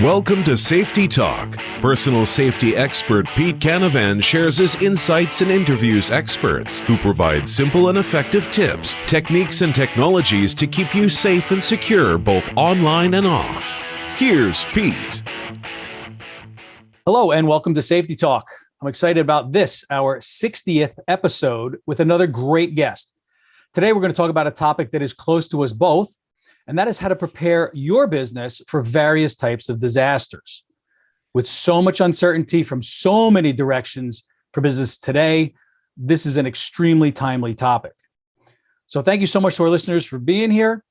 Welcome to Safety Talk. Personal safety expert Pete Canavan shares his insights and interviews experts who provide simple and effective tips, techniques, and technologies to keep you safe and secure both online and off. Here's Pete. Hello, and welcome to Safety Talk. I'm excited about this, our 60th episode with another great guest. Today, we're going to talk about a topic that is close to us both, and that is how to prepare your business for various types of disasters. With so much uncertainty from so many directions for business today, this is an extremely timely topic. So thank you so much to our listeners for being here.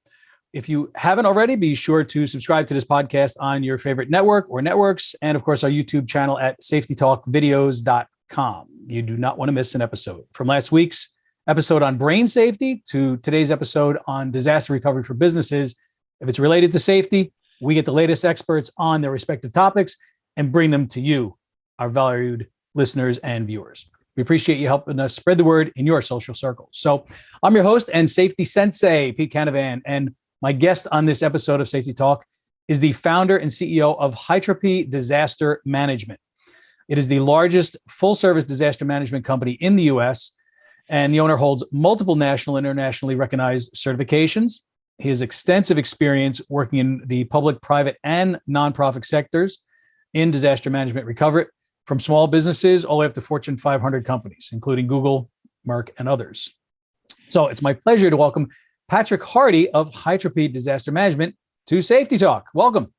If you haven't already, be sure to subscribe to this podcast on your favorite network or networks, and of course, our YouTube channel at safetytalkvideos.com. You do not want to miss an episode. From last week's episode on brain safety to today's episode on disaster recovery for businesses. If it's related to safety, we get the latest experts on their respective topics and bring them to you, our valued listeners and viewers. We appreciate you helping us spread the word in your social circles. So I'm your host and safety sensei, Pete Canavan, and my guest on this episode of Safety Talk is the founder and CEO of Hytropy Disaster Management. It is the largest full-service disaster management company in the U.S., and the owner holds multiple national and internationally recognized certifications. He has extensive experience working in the public, private, and nonprofit sectors in disaster management recovery, from small businesses all the way up to Fortune 500 companies, including Google, Merck, and others. So it's my pleasure to welcome Patrick Hardy of Hytropy Disaster Management to Safety Talk. Welcome.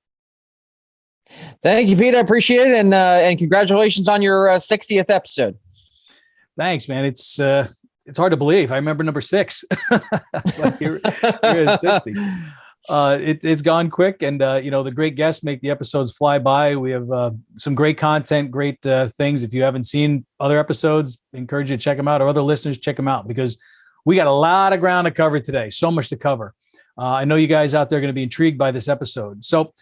Thank you, Pete. I appreciate it. And congratulations on your 60th episode. Thanks, man. It's hard to believe. I remember number 6. But you're at 60. It's gone quick, and the great guests make the episodes fly by. We have some great content, great things. If you haven't seen other episodes, I encourage you to check them out, or other listeners, check them out, because we got a lot of ground to cover today. So much to cover. I know you guys out there are going to be intrigued by this episode. So,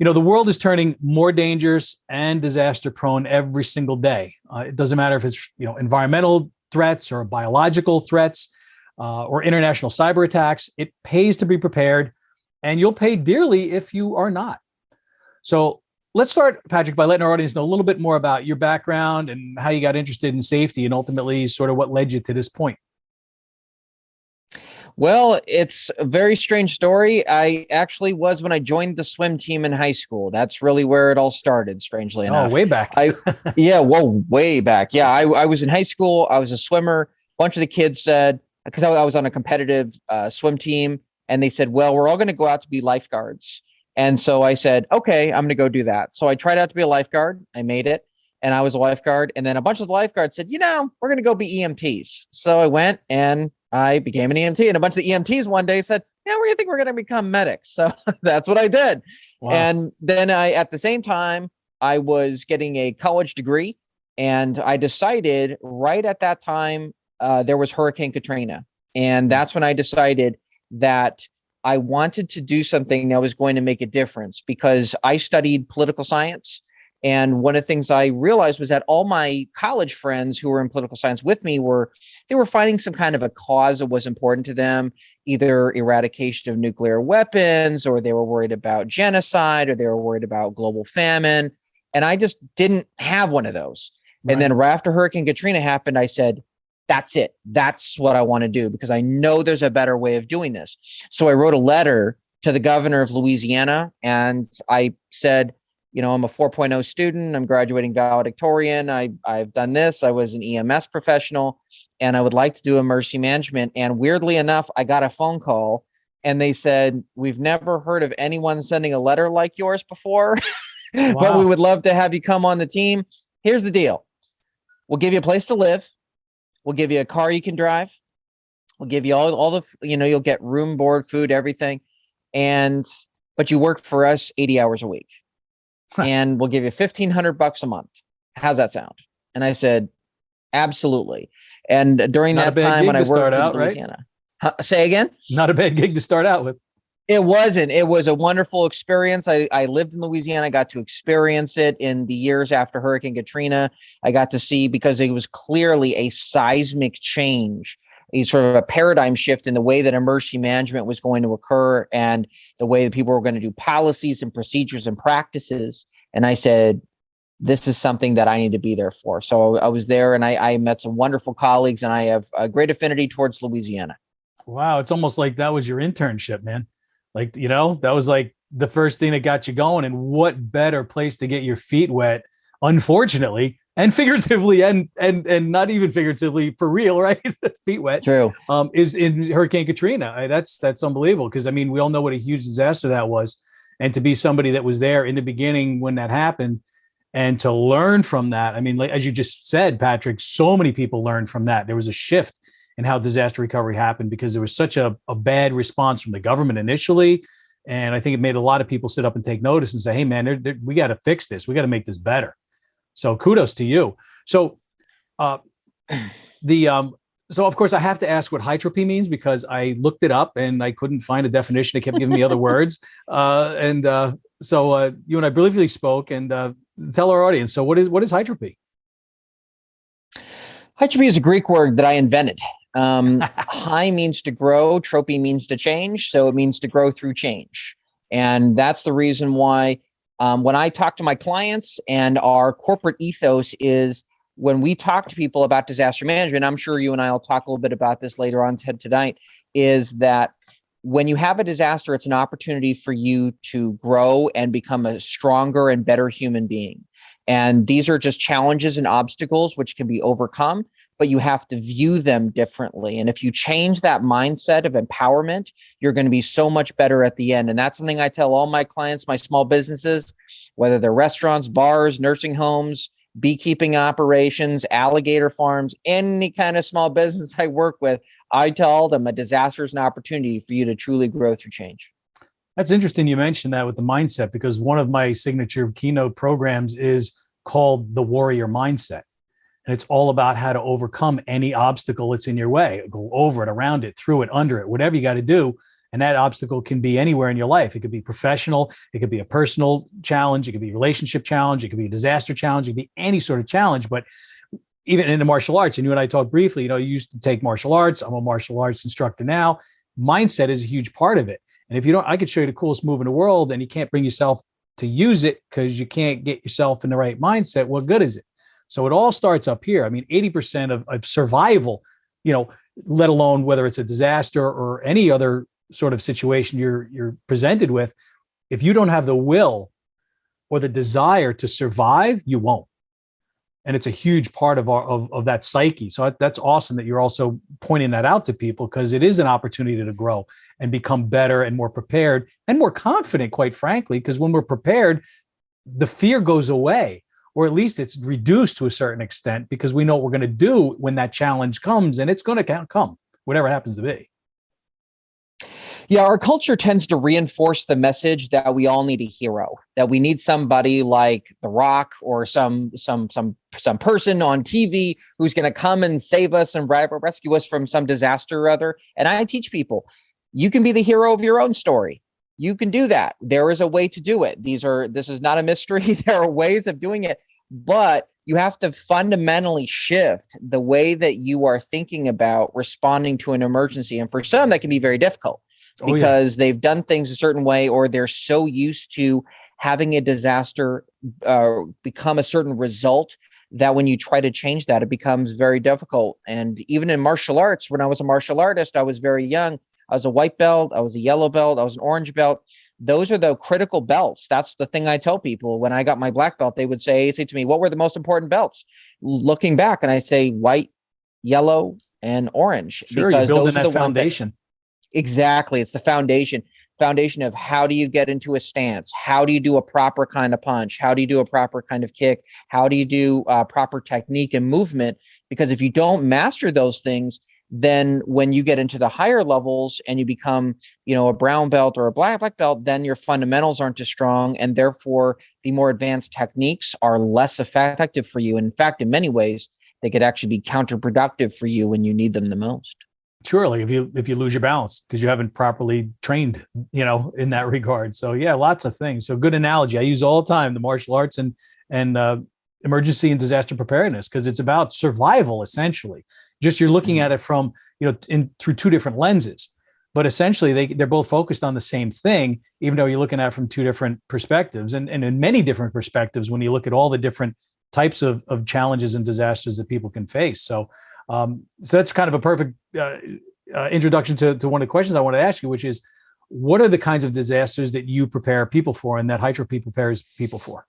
the world is turning more dangerous and disaster prone every single day. It doesn't matter if it's, environmental threats or biological threats or international cyber attacks. It pays to be prepared, and you'll pay dearly if you are not. So let's start, Patrick, by letting our audience know a little bit more about your background and how you got interested in safety, and ultimately sort of what led you to this point. Well, it's a very strange story. I actually was when I joined the swim team in high school. That's really where it all started, strangely enough. Oh, way back. Way back. Yeah, I was in high school. I was a swimmer. A bunch of the kids said, because I was on a competitive swim team, and they said, well, we're all going to go out to be lifeguards. And so I said, okay, I'm going to go do that. So I tried out to be a lifeguard. I made it, and I was a lifeguard. And then a bunch of the lifeguards said, we're going to go be EMTs. So I went and I became an EMT, and a bunch of the EMTs one day said, we think we're going to become medics. So that's what I did. Wow. And then at the same time, I was getting a college degree, and I decided right at that time, there was Hurricane Katrina. And that's when I decided that I wanted to do something that was going to make a difference, because I studied political science. And one of the things I realized was that all my college friends who were in political science with me were finding some kind of a cause that was important to them, either eradication of nuclear weapons, or they were worried about genocide, or they were worried about global famine. And I just didn't have one of those. Right. And then right after Hurricane Katrina happened, I said, that's it. That's what I want to do, because I know there's a better way of doing this. So I wrote a letter to the governor of Louisiana, and I said, I'm a 4.0 student. I'm graduating valedictorian. I've done this. I was an EMS professional, and I would like to do emergency management. And weirdly enough, I got a phone call, and they said, we've never heard of anyone sending a letter like yours before, wow. But we would love to have you come on the team. Here's the deal. We'll give you a place to live. We'll give you a car you can drive. We'll give you all the, you'll get room, board, food, everything. But you work for us 80 hours a week. And we'll give you $1,500 a month. How's that sound? And I said, absolutely. And during that time when I worked in Louisiana, say again? Not a bad gig to start out with. It wasn't. It was a wonderful experience. I lived in Louisiana. I got to experience it in the years after Hurricane Katrina. I got to see, because it was clearly a seismic change sort of a paradigm shift in the way that emergency management was going to occur and the way that people were going to do policies and procedures and practices. And I said, this is something that I need to be there for. So I was there, and I met some wonderful colleagues, and I have a great affinity towards Louisiana. Wow. It's almost like that was your internship, man. Like, that was like the first thing that got you going. And what better place to get your feet wet, unfortunately, and figuratively, and not even figuratively, for real, right? Feet wet. True. Is in Hurricane Katrina. That's unbelievable, because I mean, we all know what a huge disaster that was. And to be somebody that was there in the beginning when that happened, and to learn from that. I mean, like, as you just said, Patrick, so many people learned from that. There was a shift in how disaster recovery happened because there was such a bad response from the government initially. And I think it made a lot of people sit up and take notice and say, hey, man, we got to fix this. We got to make this better. So kudos to you. So so of course I have to ask what hytropy means, because I looked it up and I couldn't find a definition. They kept giving me other words. So you and I briefly spoke, and tell our audience. So what is hytropy? Hytropy is a Greek word that I invented. Hy means to grow, tropy means to change. So it means to grow through change. And that's the reason why when I talk to my clients, and our corporate ethos is, when we talk to people about disaster management, I'm sure you and I will talk a little bit about this later on tonight, is that when you have a disaster, it's an opportunity for you to grow and become a stronger and better human being. And these are just challenges and obstacles which can be overcome, but you have to view them differently. And if you change that mindset of empowerment, you're going to be so much better at the end. And that's something I tell all my clients, my small businesses, whether they're restaurants, bars, nursing homes, beekeeping operations, alligator farms, any kind of small business I work with, I tell them a disaster is an opportunity for you to truly grow through change. That's interesting you mentioned that with the mindset, because one of my signature keynote programs is called the Warrior Mindset. And it's all about how to overcome any obstacle that's in your way, go over it, around it, through it, under it, whatever you got to do. And that obstacle can be anywhere in your life. It could be professional. It could be a personal challenge. It could be a relationship challenge. It could be a disaster challenge. It could be any sort of challenge. But even in the martial arts, and you and I talked briefly, you used to take martial arts. I'm a martial arts instructor now. Mindset is a huge part of it. And if you don't, I could show you the coolest move in the world, and you can't bring yourself to use it because you can't get yourself in the right mindset. What good is it? So it all starts up here. I mean, 80% of survival, let alone whether it's a disaster or any other sort of situation you're presented with, if you don't have the will or the desire to survive, you won't. And it's a huge part of that psyche. So that's awesome that you're also pointing that out to people, because it is an opportunity to grow and become better and more prepared and more confident, quite frankly, because when we're prepared, the fear goes away, or at least it's reduced to a certain extent, because we know what we're going to do when that challenge comes, and it's going to come, whatever it happens to be. Yeah, our culture tends to reinforce the message that we all need a hero, that we need somebody like The Rock or some person on TV who's going to come and save us and rescue us from some disaster or other. And I teach people, you can be the hero of your own story. You can do that. There is a way to do it. This is not a mystery. There are ways of doing it, but you have to fundamentally shift the way that you are thinking about responding to an emergency. And for some, that can be very difficult. Because they've done things a certain way, or they're so used to having a disaster become a certain result that when you try to change that, it becomes very difficult. And even in martial arts, when I was a martial artist, I was very young. I was a white belt, I was a yellow belt, I was an orange belt. Those are the critical belts. That's the thing I tell people. When I got my black belt, they would say to me, what were the most important belts? Looking back, and I say white, yellow, and orange. Sure, because you're building those are that the foundation. Exactly. It's the foundation of how do you get into a stance? How do you do a proper kind of punch? How do you do a proper kind of kick? How do you do proper technique and movement? Because if you don't master those things, then when you get into the higher levels and you become, a brown belt or a black belt, then your fundamentals aren't as strong. And therefore, the more advanced techniques are less effective for you. In fact, in many ways, they could actually be counterproductive for you when you need them the most. Sure, like if you lose your balance because you haven't properly trained, in that regard. So yeah, lots of things. So good analogy. I use all the time the martial arts and emergency and disaster preparedness, because it's about survival essentially. Just you're looking at it from through two different lenses. But essentially, they're both focused on the same thing, even though you're looking at it from two different perspectives, and in many different perspectives when you look at all the different types of challenges and disasters that people can face. So that's kind of a perfect introduction to one of the questions I want to ask you, which is, what are the kinds of disasters that you prepare people for and that Hytropy prepares people for?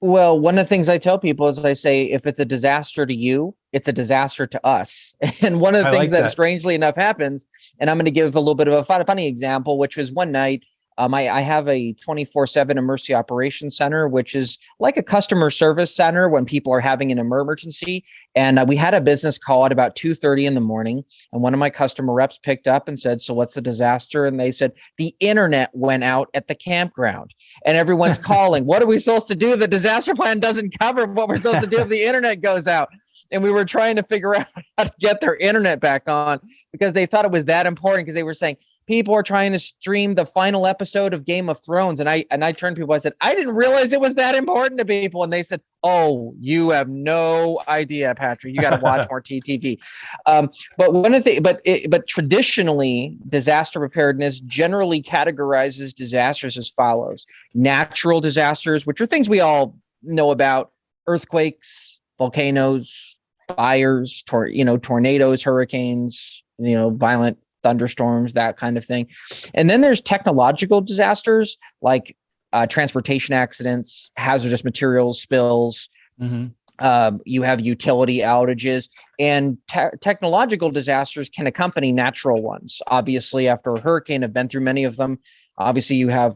Well, one of the things I tell people is I say, if it's a disaster to you, it's a disaster to us. And one of the things that strangely enough happens, and I'm going to give a little bit of a funny example, which was one night, I have a 24/7 emergency operations center, which is like a customer service center when people are having an emergency. And we had a business call at about 2:30 in the morning. And one of my customer reps picked up and said, "So what's the disaster?" And they said, "The internet went out at the campground." And everyone's calling, "What are we supposed to do? The disaster plan doesn't cover what we're supposed to do if the internet goes out." And we were trying to figure out how to get their internet back on because they thought it was that important, because they were saying people are trying to stream the final episode of Game of Thrones. And I turned to people, I said, "I didn't realize it was that important to people." And they said, "Oh, you have no idea, Patrick. You got to watch more TTV." But one of the but traditionally, disaster preparedness generally categorizes disasters as follows: natural disasters, which are things we all know about, earthquakes, volcanoes, fires, tornadoes, hurricanes, violent thunderstorms, that kind of thing. And then there's technological disasters like transportation accidents, hazardous materials spills. Mm-hmm. You have utility outages, and technological disasters can accompany natural ones. Obviously, after a hurricane, I've been through many of them. Obviously, you have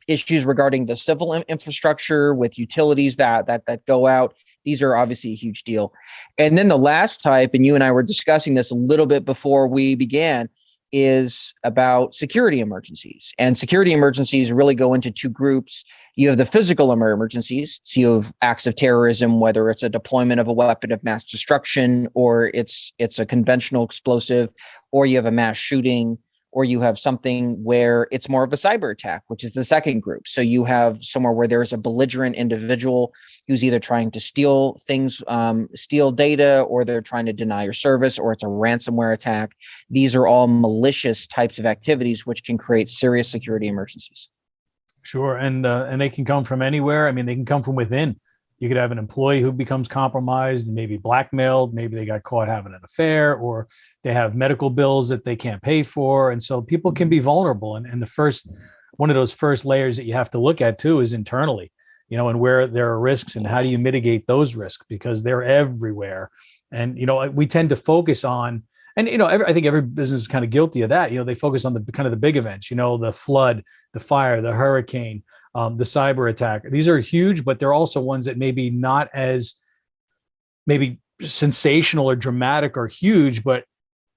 issues regarding the civil infrastructure with utilities that go out. These are obviously a huge deal. And then the last type, and you and I were discussing this a little bit before we began, is about security emergencies. And security emergencies really go into two groups. You have the physical emergencies. So you have acts of terrorism, whether it's a deployment of a weapon of mass destruction, or it's a conventional explosive, or you have a mass shooting, or you have something where it's more of a cyber attack, which is the second group. So you have somewhere where there's a belligerent individual who's either trying to steal things, steal data, or they're trying to deny your service, or it's a ransomware attack. These are all malicious types of activities which can create serious security emergencies. Sure. And they can come from anywhere. I mean, they can come from within. You could have an employee who becomes compromised and maybe blackmailed. Maybe they got caught having an affair, or they have medical bills that they can't pay for. And so people can be vulnerable. And one of those first layers that you have to look at too is internally, and where there are risks and how do you mitigate those risks, because they're everywhere. And, we tend to focus on, and, I think every business is kind of guilty of that. They focus on the kind of the big events, the flood, the fire, the hurricane, the cyber attack. These are huge, but they're also ones that maybe not as maybe sensational or dramatic or huge, but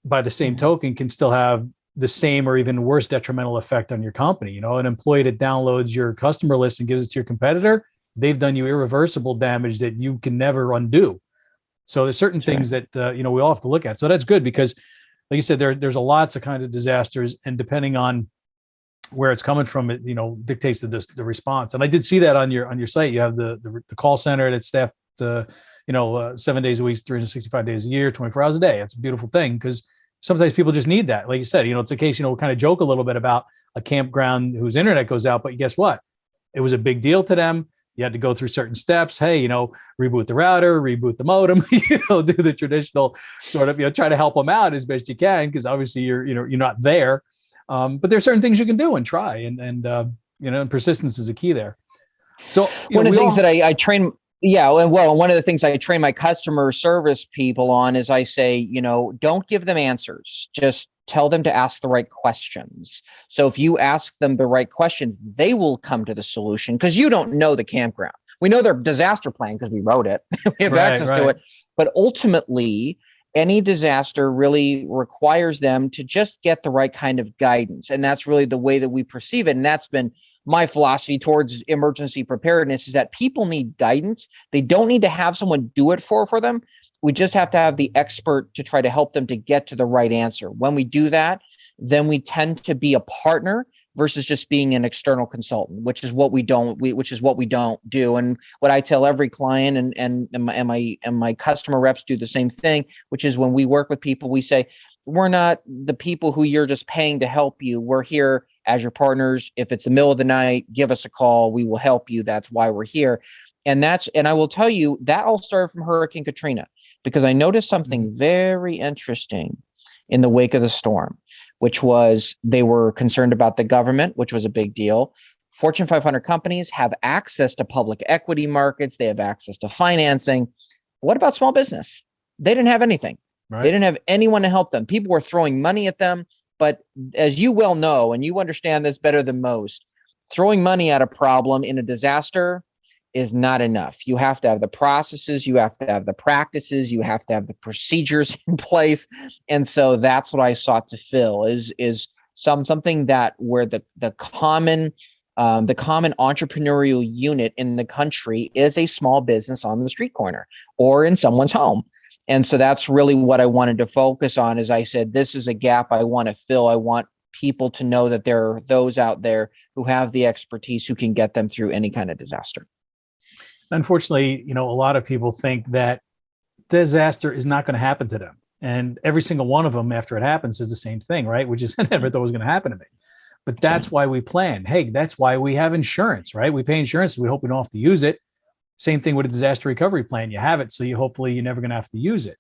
by the same token can still have the same or even worse detrimental effect on your company. An employee that downloads your customer list and gives it to your competitor, they've done you irreversible damage that you can never undo. So there's certain things that, we all have to look at. So that's good because, like you said, there's lots of kinds of disasters, and depending on where it's coming from, it, dictates the response. And I did see that on your site. You have the call center that's staffed, 7 days a week, 365 days a year, 24 hours a day. It's a beautiful thing because sometimes people just need that. Like you said, it's a case, we kind of joke a little bit about a campground whose internet goes out, but guess what? It was a big deal to them. You had to go through certain steps. Hey, reboot the router, reboot the modem, do the traditional sort of, try to help them out as best you can, because obviously you're not there. But there's certain things you can do and try, and persistence is a key there. So one of the things that I train, one of the things I train my customer service people on is I say, don't give them answers, just tell them to ask the right questions. So if you ask them the right questions, they will come to the solution, because you don't know the campground. We know their disaster plan because we wrote it. We have access to it. But ultimately, any disaster really requires them to just get the right kind of guidance. And that's really the way that we perceive it. And that's been my philosophy towards emergency preparedness, is that people need guidance. They don't need to have someone do it for them. We just have to have the expert to try to help them to get to the right answer. When we do that, then we tend to be a partner versus just being an external consultant, which is what we don't do. And what I tell every client and my customer reps do the same thing, which is when we work with people, we say, we're not the people who you're just paying to help you. We're here as your partners. If it's the middle of the night, give us a call. We will help you. That's why we're here. And I will tell you, that all started from Hurricane Katrina, because I noticed something very interesting in the wake of the storm, which was they were concerned about the government, which was a big deal. Fortune 500 companies have access to public equity markets. They have access to financing. What about small business? They didn't have anything. Right. They didn't have anyone to help them. People were throwing money at them. But as you well know, and you understand this better than most, throwing money at a problem in a disaster is not enough. You have to have the processes, you have to have the practices, you have to have the procedures in place. And so that's what I sought to fill is something that where the common entrepreneurial unit in the country is a small business on the street corner or in someone's home. And so that's really what I wanted to focus on. As I said, this is a gap I want to fill. I want people to know that there are those out there who have the expertise who can get them through any kind of disaster. Unfortunately, a lot of people think that disaster is not going to happen to them. And every single one of them after it happens is the same thing, right? Which is, I never thought was going to happen to me. But that's why we plan. Hey, that's why we have insurance, right? We pay insurance. We hope we don't have to use it. Same thing with a disaster recovery plan. You have it, so hopefully you're never going to have to use it.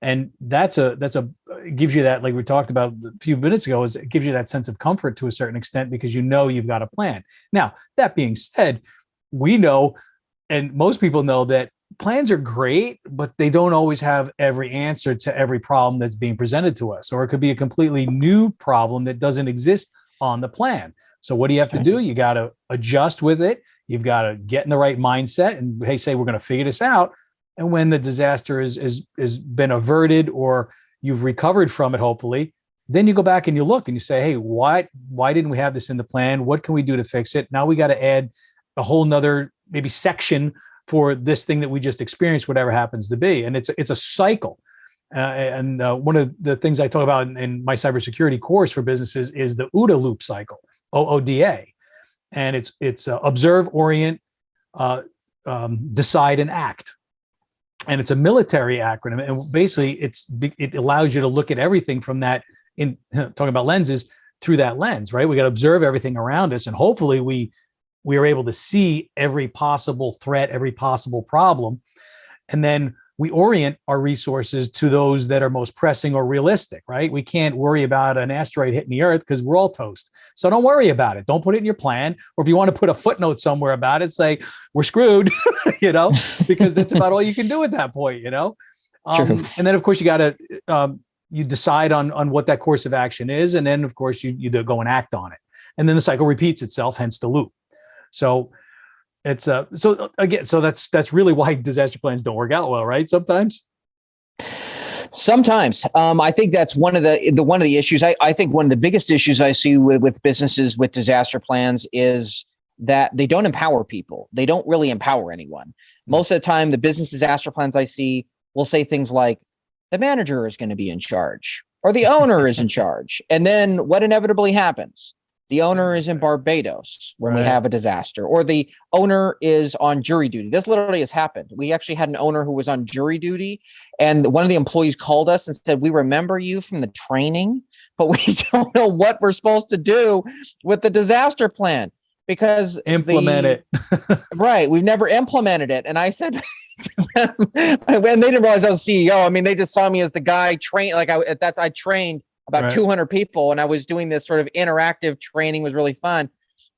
And it gives you that, like we talked about a few minutes ago, it gives you that sense of comfort to a certain extent because you've got a plan. Now, that being said, we know, and most people know, that plans are great, but they don't always have every answer to every problem that's being presented to us, or it could be a completely new problem that doesn't exist on the plan. So what do you have to do? You got to adjust with it. You've got to get in the right mindset and say, we're going to figure this out. And when the disaster is been averted or you've recovered from it, hopefully, then you go back and you look and you say, hey, why didn't we have this in the plan? What can we do to fix it? Now we got to add a whole nother maybe section for this thing that we just experienced, whatever happens to be. And it's a cycle. And one of the things I talk about in my cybersecurity course for businesses is the OODA loop cycle, OODA. And it's observe, orient, decide, and act. And it's a military acronym. And basically it allows you to look at everything from that, in talking about lenses, through that lens, right? We got to observe everything around us. And hopefully we are able to see every possible threat, every possible problem. And then we orient our resources to those that are most pressing or realistic, right? We can't worry about an asteroid hitting the earth because we're all toast. So don't worry about it. Don't put it in your plan. Or if you want to put a footnote somewhere about it, say, we're screwed, because that's about all you can do at that point, And then, of course, you got to, you decide on what that course of action is. And then, of course, you go and act on it. And then the cycle repeats itself, hence the loop. So it's so that's really why disaster plans don't work out well, right? Sometimes. I think that's one of the issues. I think one of the biggest issues I see with businesses with disaster plans is that they don't empower people. They don't really empower anyone. Most of the time, the business disaster plans I see will say things like, the manager is going to be in charge, or the owner is in charge. And then what inevitably happens? The owner is in Barbados when we have a disaster, or the owner is on jury duty. This literally has happened. We actually had an owner who was on jury duty, and one of the employees called us and said, we remember you from the training, but we don't know what we're supposed to do with the disaster plan because implement it. Right. We've never implemented it. And I said, and they didn't realize I was CEO. I mean, they just saw me as the guy trained, I trained about 200 people, and I was doing this sort of interactive training. It was really fun.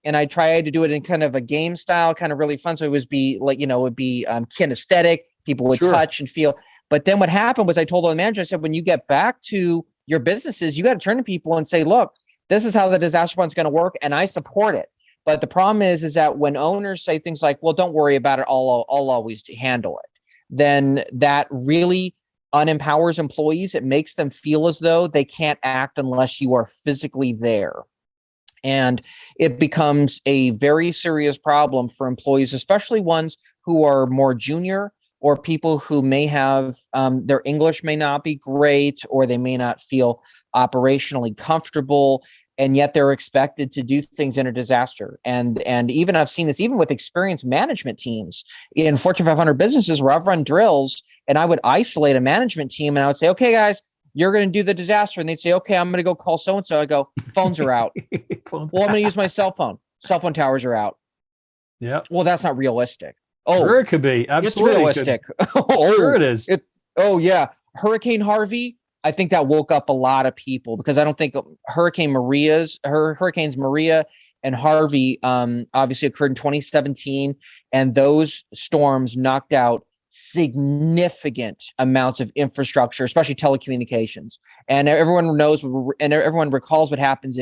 And I tried to do it in kind of a game style, kind of really fun. So it would be kinesthetic. People would touch and feel. But then what happened was I told the manager, I said, when you get back to your businesses, you got to turn to people and say, look, this is how the disaster fund is going to work. And I support it. But the problem is that when owners say things like, well, don't worry about it, I'll always handle it, then that really unempowers employees. It makes them feel as though they can't act unless you are physically there. And it becomes a very serious problem for employees, especially ones who are more junior or people who may have their English may not be great, or they may not feel operationally comfortable, and yet they're expected to do things in a disaster. And even I've seen this even with experienced management teams in Fortune 500 businesses where I've run drills, and I would isolate a management team and I would say, okay, guys, you're going to do the disaster. And they'd say, okay, I'm going to go call so-and-so. I go, phones are out. Well, I'm going to use my cell phone. Cell phone towers are out. Yeah. Well, that's not realistic. Oh, sure, it could be. Absolutely. it's realistic. Sure it is. Oh, yeah. Hurricane Harvey, I think that woke up a lot of people because I don't think Hurricanes Maria and Harvey obviously occurred in 2017. And those storms knocked out significant amounts of infrastructure, especially telecommunications. And everyone knows and everyone recalls what happened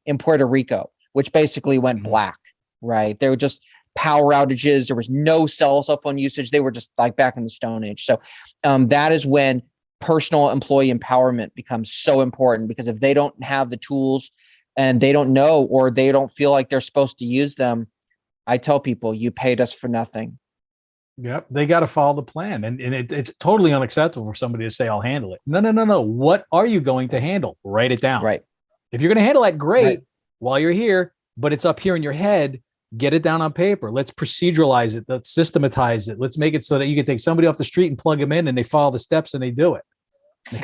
in Puerto Rico, which basically went black, right? There were just power outages. There was no cell phone usage. They were just like back in the Stone Age. So that is when personal employee empowerment becomes so important, because if they don't have the tools and they don't know, or they don't feel like they're supposed to use them, I tell people, you paid us for nothing. Yep. They got to follow the plan. And it's totally unacceptable for somebody to say, I'll handle it. No. What are you going to handle? Write it down. Right. If you're going to handle that, great, while you're here, but it's up here in your head. Get it down on paper. Let's proceduralize it. Let's systematize it. Let's make it so that you can take somebody off the street and plug them in and they follow the steps and they do it.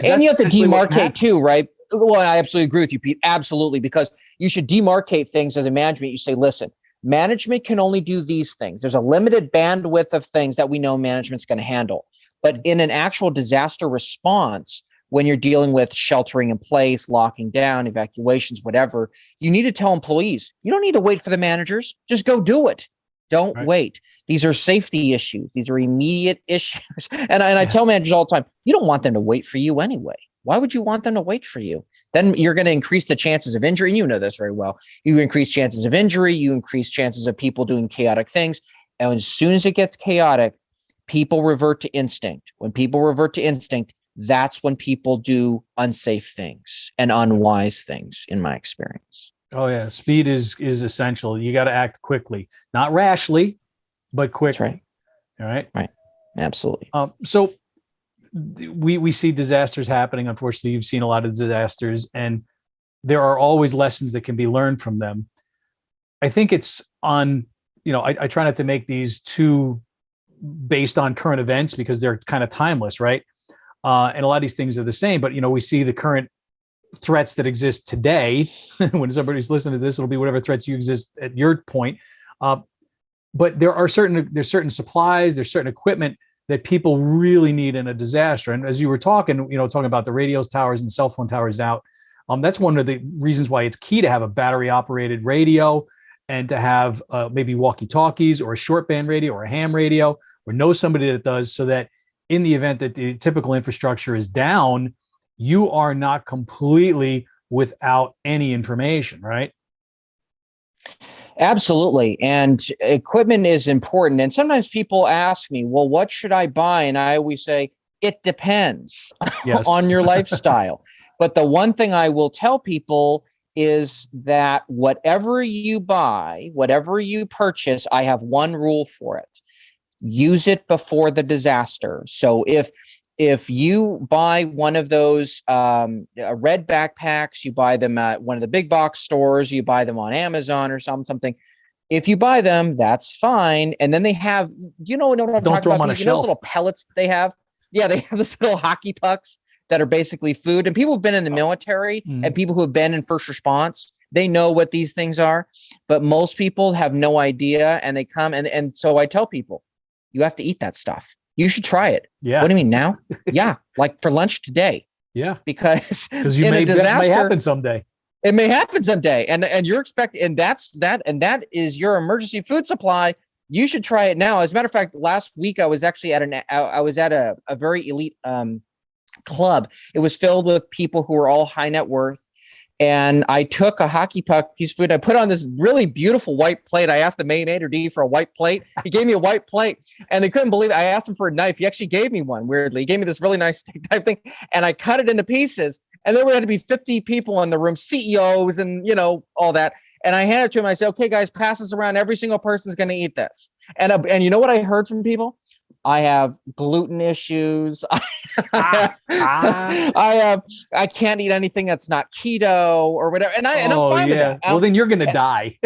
And you have to demarcate too, right? Well, I absolutely agree with you, Pete. Absolutely. Because you should demarcate things as a management. You say, listen, management can only do these things. There's a limited bandwidth of things that we know management's going to handle. But in an actual disaster response, when you're dealing with sheltering in place, locking down, evacuations, whatever, you need to tell employees, you don't need to wait for the managers. Just go do it. Don't wait. These are safety issues. These are immediate issues. And I tell managers all the time, you don't want them to wait for you anyway. Why would you want them to wait for you? Then you're going to increase the chances of injury. And you know this very well. You increase chances of injury. You increase chances of people doing chaotic things. And as soon as it gets chaotic, people revert to instinct. When people revert to instinct, that's when people do unsafe things and unwise things, in my experience. Oh yeah. Speed is essential. You got to act quickly, not rashly, but quickly. That's right. All right. Right. Absolutely. So we see disasters happening. Unfortunately, you've seen a lot of disasters, and there are always lessons that can be learned from them. I think it's on, I try not to make these too based on current events because they're kind of timeless, right? And a lot of these things are the same, but we see the current threats that exist today. When somebody's listening to this, it'll be whatever threats you exist at your point. But there's certain supplies, there's certain equipment that people really need in a disaster. And as you were talking about the radios towers and cell phone towers out, that's one of the reasons why it's key to have a battery operated radio and to have maybe walkie-talkies or a short band radio or a ham radio, or know somebody that does, so that in the event that the typical infrastructure is down, you are not completely without any information, right? Absolutely. And equipment is important. And sometimes people ask me, well, what should I buy? And I always say, it depends on your lifestyle. But the one thing I will tell people is that whatever you buy, whatever you purchase, I have one rule for it. Use it before the disaster. So if you buy one of those red backpacks, you buy them at one of the big box stores, you buy them on Amazon or something. If you buy them, that's fine. And then they have, what I'm Don't talking throw them about? on a shelf. Those little pellets they have? Yeah, they have this little hockey pucks that are basically food. And people who've been in the military and people who have been in first response, they know what these things are. But most people have no idea, and they come and so I tell people, you have to eat that stuff. You should try it. Yeah. What do you mean now? Yeah. Like for lunch today. Yeah. Because you may happen someday. It may happen someday. And you're expecting, and that is your emergency food supply. You should try it now. As a matter of fact, last week I was actually at a very elite club. It was filled with people who were all high net worth. And I took a hockey puck piece of food. I put on this really beautiful white plate. I asked the maitre d' for a white plate. He gave me a white plate, and they couldn't believe it. I asked him for a knife. He actually gave me one, weirdly. He gave me this really nice stick type thing, and I cut it into pieces. And there had to be 50 people in the room, CEOs and, all that. And I handed it to him. I said, okay, guys, pass this around. Every single person is going to eat this. And you know what I heard from people? I have gluten issues. Ah. I can't eat anything that's not keto or whatever. And I'm fine with that. Well, then you're going to die.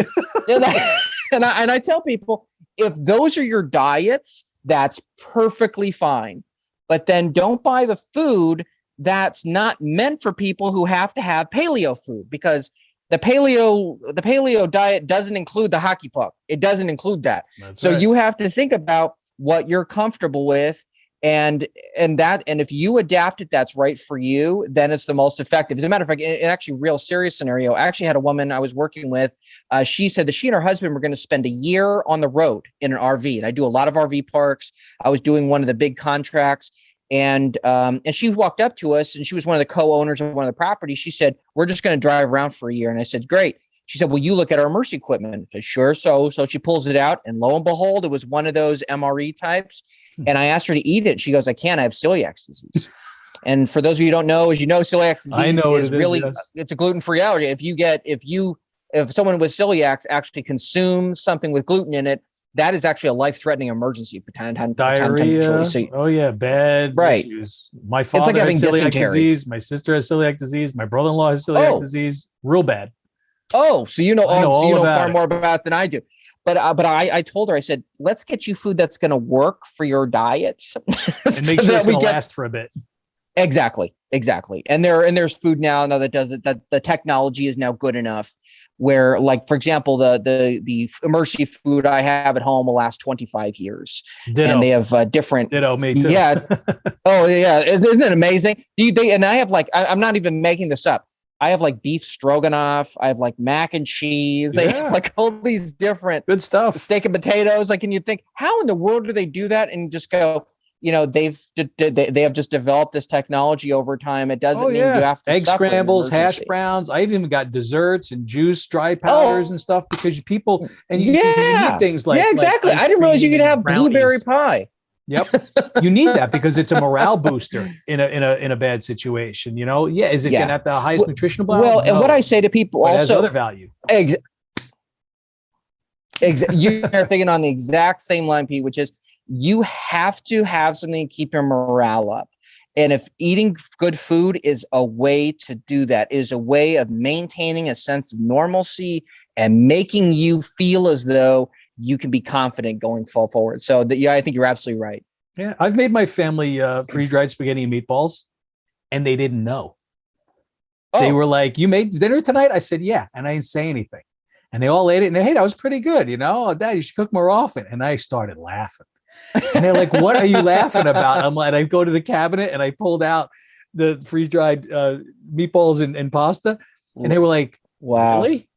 and I tell people, if those are your diets, that's perfectly fine. But then don't buy the food that's not meant for people who have to have paleo food, because the paleo diet doesn't include the hockey puck. It doesn't include that. That's so right. You have to think about what you're comfortable with, and if you adapt it, that's right for you, then it's the most effective. As a matter of fact, in actually real serious scenario, I actually had a woman I was working with. She said that she and her husband were going to spend a year on the road in an RV. And I do a lot of RV parks. I was doing one of the big contracts. And she walked up to us, and she was one of the co-owners of one of the properties. She said, "We're just going to drive around for a year." And I said, "Great." She said, "Will you look at our emergency equipment?" I said, "Sure." So she pulls it out, and lo and behold, it was one of those MRE types. And I asked her to eat it. She goes, "I can't. I have celiac disease." And for those of you who don't know, as you know, celiac disease is really, it's a gluten-free allergy. If someone with celiac actually consumes something with gluten in it, that is actually a life-threatening emergency. Diarrhea. So, bad right. issues. My father like having has celiac dysentery. disease. My sister has celiac disease. My brother-in-law has celiac disease. Real bad. Oh, so you know far it. more about it than I do. But I told her, I said, let's get you food that's going to work for your diet. And make sure it's going to last for a bit. Exactly. And there's food now that does it, that the technology is now good enough where, like, for example, the emergency food I have at home will last 25 years. Ditto. And they have different. Ditto, me too. Yeah. Oh, yeah. Isn't it amazing? And I have I'm not even making this up. I have like beef stroganoff. I have like mac and cheese. They have like all these different good stuff. Steak and potatoes. Like, and you think, how in the world do they do that? And you just go, they have just developed this technology over time. It doesn't mean you have to egg scrambles, hash browns. I've even got desserts and juice, dry powders and stuff, because people and you need things like exactly. Like I didn't realize you could have brownies. Blueberry pie. Yep, you need that because it's a morale booster in a bad situation. Is it at the highest nutritional value? Well, and what I say to people but also has other value. You're thinking on the exact same line, Pete, which is you have to have something to keep your morale up. And if eating good food is a way to do that, is a way of maintaining a sense of normalcy and making you feel as though you can be confident going forward. So I think you're absolutely right. Yeah. I've made my family freeze-dried spaghetti and meatballs, and they didn't know. They were like, "You made dinner tonight?" I said, "Yeah." And I didn't say anything. And they all ate it. And hey, that was pretty good. Dad, you should cook more often. And I started laughing. And they're like, "What are you laughing about?" I'm like, I go to the cabinet and I pulled out the freeze-dried meatballs and pasta. And they were like, "Wow, really?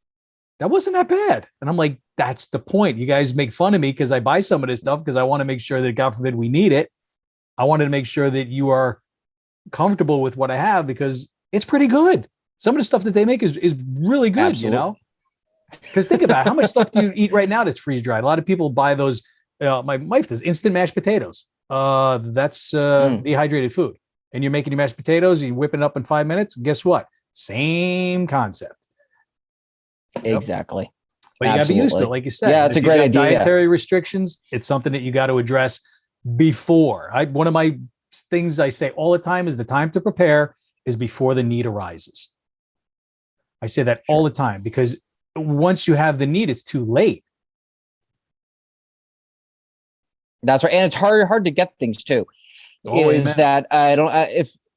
That wasn't that bad." And I'm like, that's the point. You guys make fun of me because I buy some of this stuff because I want to make sure that, God forbid, we need it. I wanted to make sure that you are comfortable with what I have because it's pretty good. Some of the stuff that they make is really good, Absolutely. Because think about it, how much stuff do you eat right now that's freeze-dried? A lot of people buy those. My wife does instant mashed potatoes. That's dehydrated food. And you're making your mashed potatoes, you whip it up in 5 minutes. Guess what? Same concept. Exactly. But you got to be used to it, like you said. Yeah, it's a great idea. Dietary restrictions, it's something that you got to address before. One of my things I say all the time is the time to prepare is before the need arises. I say that all the time because once you have the need, it's too late. That's right, and it's hard to get things too. That I don't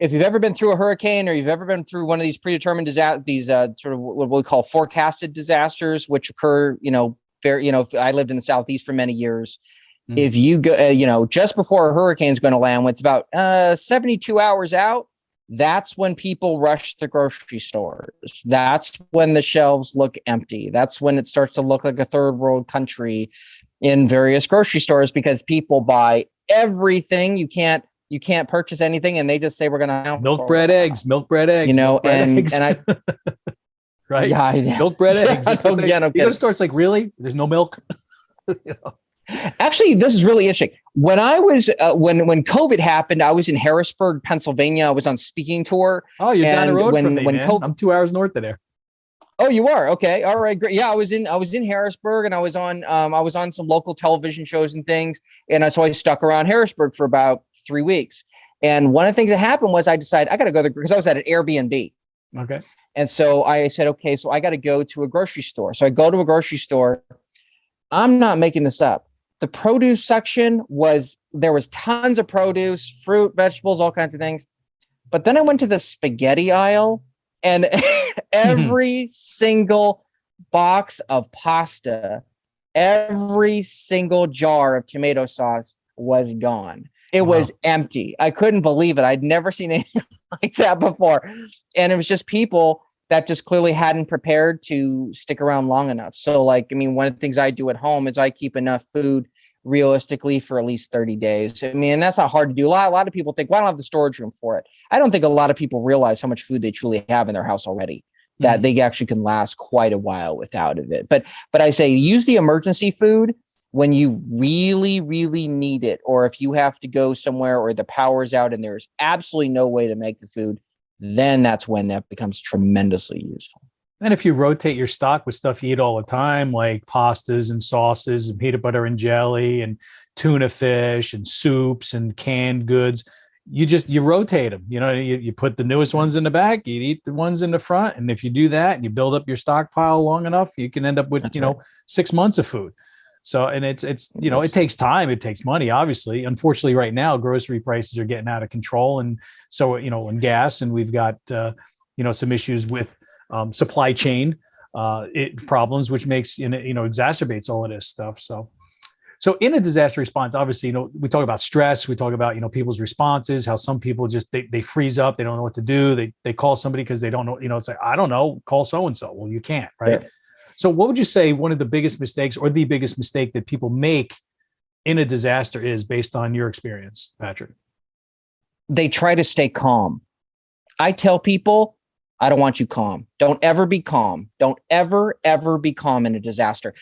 if you've ever been through a hurricane or you've ever been through one of these predetermined these sort of what we call forecasted disasters, which occur, I lived in the Southeast for many years. Mm-hmm. If you go, just before a hurricane is going to land, when it's about 72 hours out, that's when people rush the grocery stores. That's when the shelves look empty. That's when it starts to look like a third world country in various grocery stores because people buy everything. You can't purchase anything, and they just say we're gonna milk bread eggs, eggs. And I right, yeah, milk bread eggs. You go to stores like, really? There's no milk. Actually, this is really interesting. When I was when COVID happened, I was in Harrisburg, Pennsylvania. I was on speaking tour. Oh, you're down the road from me, when man. COVID, I'm 2 hours north of there. Oh, you are? Okay. All right. Great. Yeah, I was in Harrisburg, and I was on some local television shows and things. And so I stuck around Harrisburg for about 3 weeks. And one of the things that happened was I decided I got to go there because I was at an Airbnb. Okay. And so I said, okay, so I got to go to a grocery store. So I go to a grocery store. I'm not making this up. The produce section there was tons of produce, fruit, vegetables, all kinds of things. But then I went to the spaghetti aisle, and every single box of pasta, every single jar of tomato sauce was gone. It was empty. I couldn't believe it. I'd never seen anything like that before. And it was just people that just clearly hadn't prepared to stick around long enough. So like, I mean, one of the things I do at home is I keep enough food realistically for at least 30 days. I mean, and that's not hard to do. A lot of people think, well, I don't have the storage room for it. I don't think a lot of people realize how much food they truly have in their house already, that they actually can last quite a while without it. But I say use the emergency food when you really, really need it, or if you have to go somewhere or the power's out and there's absolutely no way to make the food, then that's when that becomes tremendously useful. And if you rotate your stock with stuff you eat all the time, like pastas and sauces and peanut butter and jelly and tuna fish and soups and canned goods, you rotate them. You know, you put the newest ones in the back, you eat the ones in the front. And if you do that and you build up your stockpile long enough, you can end up with, That's you know, 6 months of food. So, and it's, you know, it takes time, it takes money, obviously. Unfortunately, right now, grocery prices are getting out of control. And so, you know, and gas, and we've got, you know, some issues with supply chain problems, which makes, you know, exacerbates all of this stuff. So in a disaster response, obviously, you know, we talk about stress, we talk about, you know, people's responses, how some people just, they freeze up, they don't know what to do. They call somebody because they don't know, you know, it's like, I don't know, call so-and-so. Well, you can't, right? Yeah. So what would you say one of the biggest mistakes or the biggest mistake that people make in a disaster is, based on your experience, Patrick? They try to stay calm. I tell people, I don't want you calm. Don't ever be calm. Don't ever be calm in a disaster.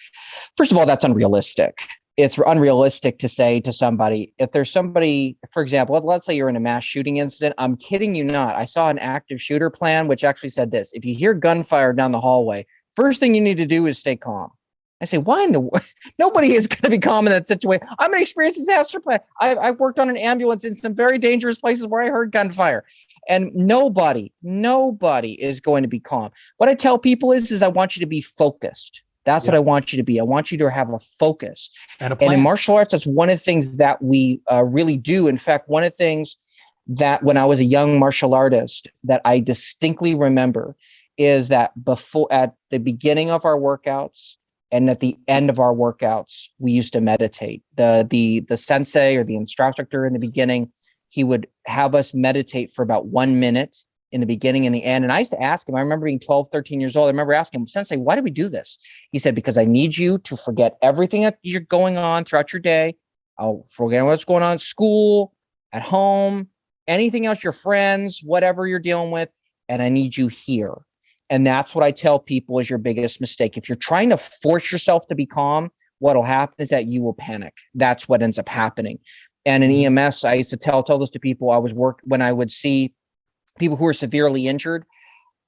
First of all, that's unrealistic. It's unrealistic to say to somebody, if there's somebody, for example, let's say you're in a mass shooting incident. I'm kidding you not. I saw an active shooter plan, which actually said this: if you hear gunfire down the hallway, first thing you need to do is stay calm. I say, why in the world? Nobody is going to be calm in that situation. I'm an experienced disaster plan. I've worked on an ambulance in some very dangerous places where I heard gunfire, and nobody is going to be calm. What I tell people is I want you to be focused. That's what I want you to be. I want you to have a focus. And in martial arts, that's one of the things that we really do. In fact, one of the things that when I was a young martial artist that I distinctly remember is that at the beginning of our workouts and at the end of our workouts, we used to meditate. The sensei or the instructor in the beginning, he would have us meditate for about 1 minute in the beginning and the end. And I used to ask him, I remember being 12, 13 years old. I remember asking him, Sensei, why do we do this? He said, because I need you to forget everything that you're going on throughout your day. I'll forget what's going on at school, at home, anything else, your friends, whatever you're dealing with. And I need you here. And that's what I tell people is your biggest mistake. If you're trying to force yourself to be calm, what'll happen is that you will panic. That's what ends up happening. And in EMS, I used to tell this to people. When I would see people who were severely injured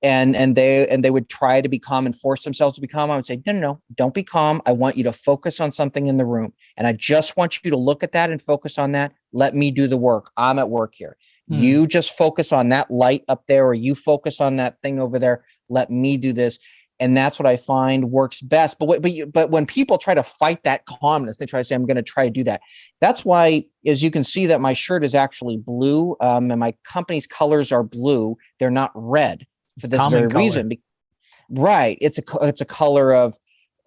and they would try to be calm and force themselves to be calm, I would say, no, don't be calm. I want you to focus on something in the room. And I just want you to look at that and focus on that. Let me do the work. I'm at work here. You just focus on that light up there, or you focus on that thing over there. Let me do this. And that's what I find works best. But when people try to fight that calmness, they try to say, I'm going to try to do that. That's why, as you can see, that my shirt is actually blue, and my company's colors are blue. They're not red for this very reason. Right. It's a color of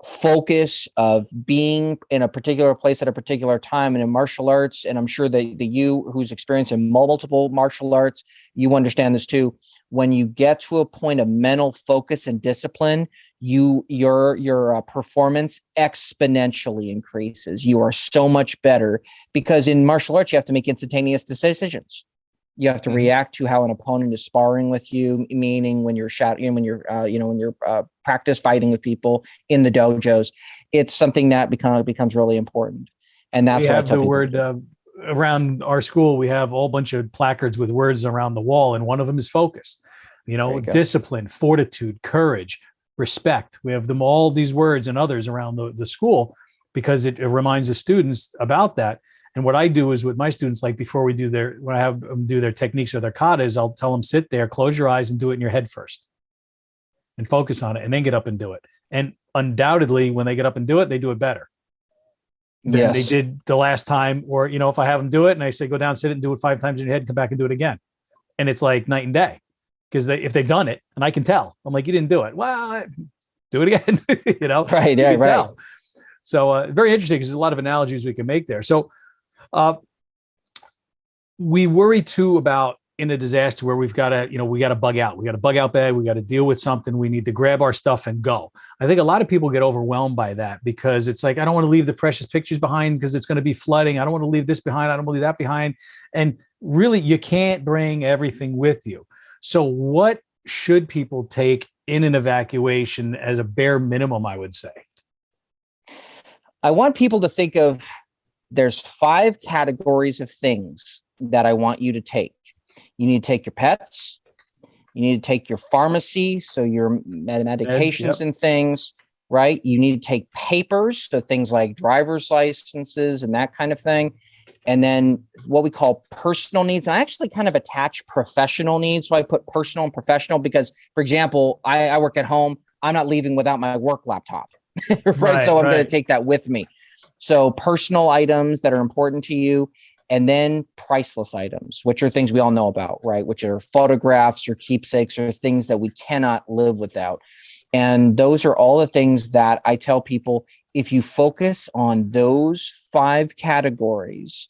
focus, of being in a particular place at a particular time. And in martial arts, and I'm sure that you who's experienced in multiple martial arts, you understand this too. When you get to a point of mental focus and discipline, your performance exponentially increases. You are so much better, because in martial arts, you have to make instantaneous decisions. You have to react to how an opponent is sparring with you, meaning when you're practice fighting with people in the dojos. It's something that becomes really important. And that's what I tell people. Around our school, we have a whole bunch of placards with words around the wall, and one of them is focus. You know, discipline, fortitude, courage, respect. We have them all these words and others around the school because it reminds the students about that. And what I do is with my students, like before we do when I have them do their techniques or their katas, I'll tell them sit there, close your eyes and do it in your head first and focus on it and then get up and do it. And undoubtedly when they get up and do it, they do it better than they did the last time. Or, if I have them do it and I say, go down, sit it and do it 5 times in your head and come back and do it again. And it's like night and day because if they've done it and I can tell, I'm like, you didn't do it. Well, do it again, Right. Yeah. Right. Tell. So very interesting because there's a lot of analogies we can make there. So we worry too about in a disaster where we got to bug out. We got a bug out bag. We got to deal with something. We need to grab our stuff and go. I think a lot of people get overwhelmed by that because it's like, I don't want to leave the precious pictures behind because it's going to be flooding. I don't want to leave this behind. I don't want to leave that behind. And really, you can't bring everything with you. So what should people take in an evacuation as a bare minimum, I would say? I want people to think of, there's 5 categories of things that I want you to take. You need to take your pets. You need to take your pharmacy, so your medications and things, right? You need to take papers, so things like driver's licenses and that kind of thing. And then what we call personal needs. I actually kind of attach professional needs. So I put personal and professional because, for example, I work at home. I'm not leaving without my work laptop, right? So I'm going to take that with me. So personal items that are important to you, and then priceless items, which are things we all know about, right? Which are photographs or keepsakes or things that we cannot live without. And those are all the things that I tell people, if you focus on those 5 categories,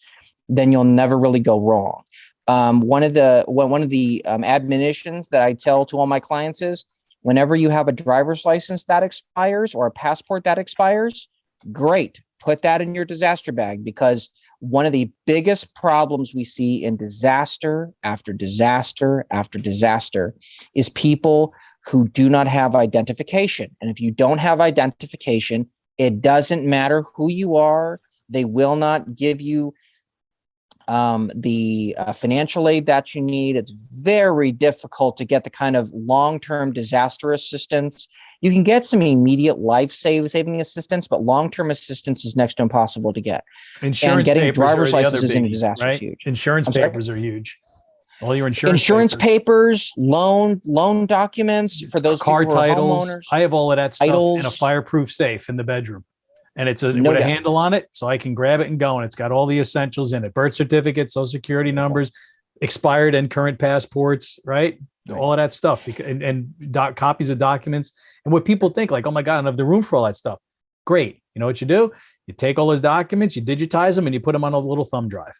then you'll never really go wrong. One of the admonitions that I tell to all my clients is, whenever you have a driver's license that expires or a passport that expires, great, put that in your disaster bag, because one of the biggest problems we see in disaster after disaster after disaster is people who do not have identification. And if you don't have identification, it doesn't matter who you are. They will not give you the financial aid that you need. It's very difficult to get the kind of long-term disaster assistance. You can get some immediate life-saving assistance, but long-term assistance is next to impossible to get. Insurance and getting papers driver's are the licenses other in a biggie, disaster right? is huge. Insurance papers are huge. All your insurance papers, loan documents for those car people who are titles. homeowners. I have all of that stuff titles, in a fireproof safe in the bedroom. And it's with doubt. a handle on it, so I can grab it and go. And it's got all the essentials in it: birth certificates, social security numbers, expired and current passports, right? All of that stuff, and copies of documents. And what people think, like, oh my God, I don't have the room for all that stuff. Great. You know what you do? You take all those documents, you digitize them, and you put them on a little thumb drive.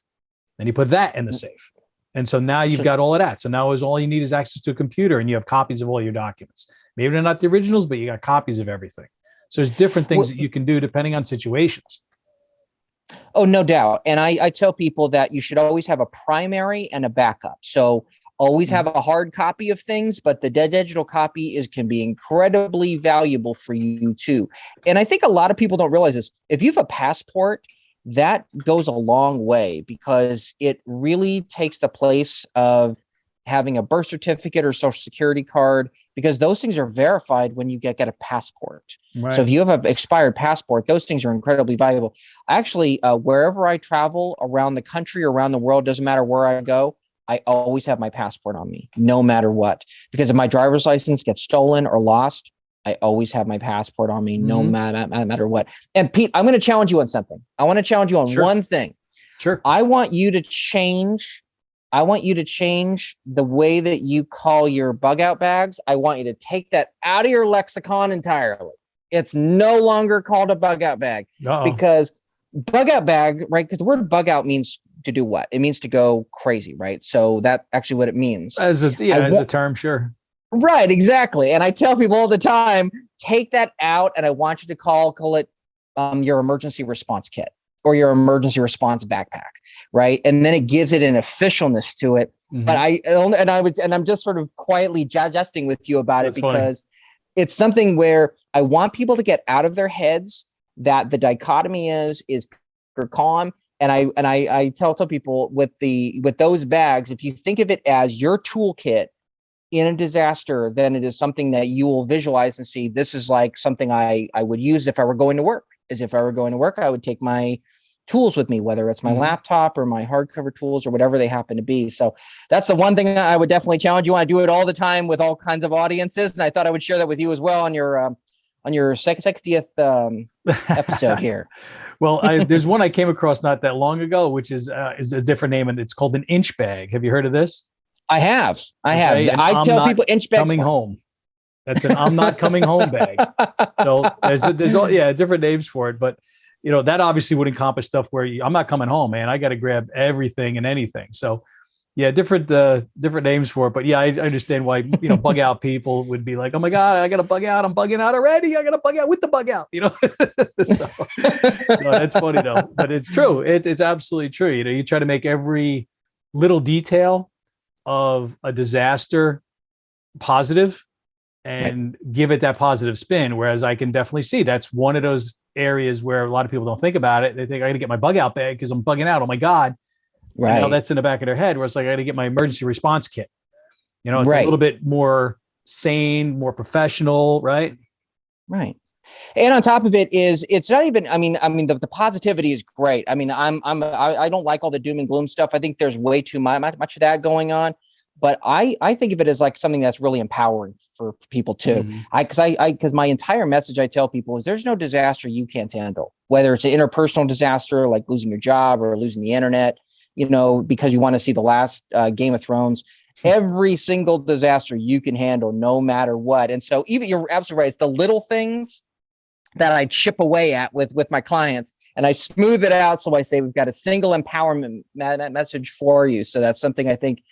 And you put that in the safe. And so now you've got all of that. So now all you need is access to a computer, and you have copies of all your documents. Maybe they're not the originals, but you got copies of everything. So there's different things that you can do depending on situations. Oh, no doubt. And I tell people that you should always have a primary and a backup. So always have a hard copy of things, but the digital copy can be incredibly valuable for you too. And I think a lot of people don't realize this. If you have a passport, that goes a long way, because it really takes the place of having a birth certificate or social security card, because those things are verified when you get a passport. Right. So if you have an expired passport, those things are incredibly valuable. Actually, wherever I travel around the country, around the world, doesn't matter where I go, I always have my passport on me, no matter what. Because if my driver's license gets stolen or lost, I always have my passport on me, no matter what. And Pete, I'm going to challenge you on something. I want to challenge you on one thing. Sure. I want you to change the way that you call your bug out bags. I want you to take that out of your lexicon entirely. It's no longer called a bug out bag. Because bug out bag, right? Because the word bug out means to do what? It means to go crazy, right? So that's actually what it means. As a term, sure. Right, exactly. And I tell people all the time, take that out, and I want you to call it your emergency response kit or your emergency response backpack, right? And then it gives it an officialness to it. But I'm just sort of quietly jesting with you about it, because it's something where I want people to get out of their heads that the dichotomy is calm. And I tell people with those bags, if you think of it as your toolkit in a disaster, then it is something that you will visualize and see. This is like something I would use if I were going to work. If I were going to work, I would take my tools with me, whether it's my laptop or my hardcover tools or whatever they happen to be. So that's the one thing that I would definitely challenge you on. I do it all the time with all kinds of audiences. And I thought I would share that with you as well on your 60th episode here. Well, there's one I came across not that long ago, which is a different name, and it's called an inch bag. Have you heard of this? I have. Okay, I tell people inch bags coming home. That's an I'm not coming home bag. So there's all different names for it, but that obviously would encompass stuff where I'm not coming home, man. I got to grab everything and anything. So yeah, different names for it. But yeah, I understand why bug out people would be like, oh my God, I got to bug out. I'm bugging out already. I got to bug out with the bug out. So that's funny though, but it's true. It's absolutely true. You try to make every little detail of a disaster positive and give it that positive spin. Whereas I can definitely see that's one of those areas where a lot of people don't think about it. They think I got to get my bug out bag because I'm bugging out. Oh my God. Right. And now that's in the back of their head where it's like, I got to get my emergency response kit. It's a little bit more sane, more professional. Right. Right. And on top of it it's not even, the positivity is great. I don't like all the doom and gloom stuff. I think there's way too much of that going on. But I think of it as like something that's really empowering for people too. Because my entire message I tell people is there's no disaster you can't handle, whether it's an interpersonal disaster like losing your job or losing the internet, because you want to see the last Game of Thrones. Every single disaster you can handle, no matter what. And so even you're absolutely right. It's the little things that I chip away at with my clients, and I smooth it out. So I say we've got a single empowerment message for you. So that's something I think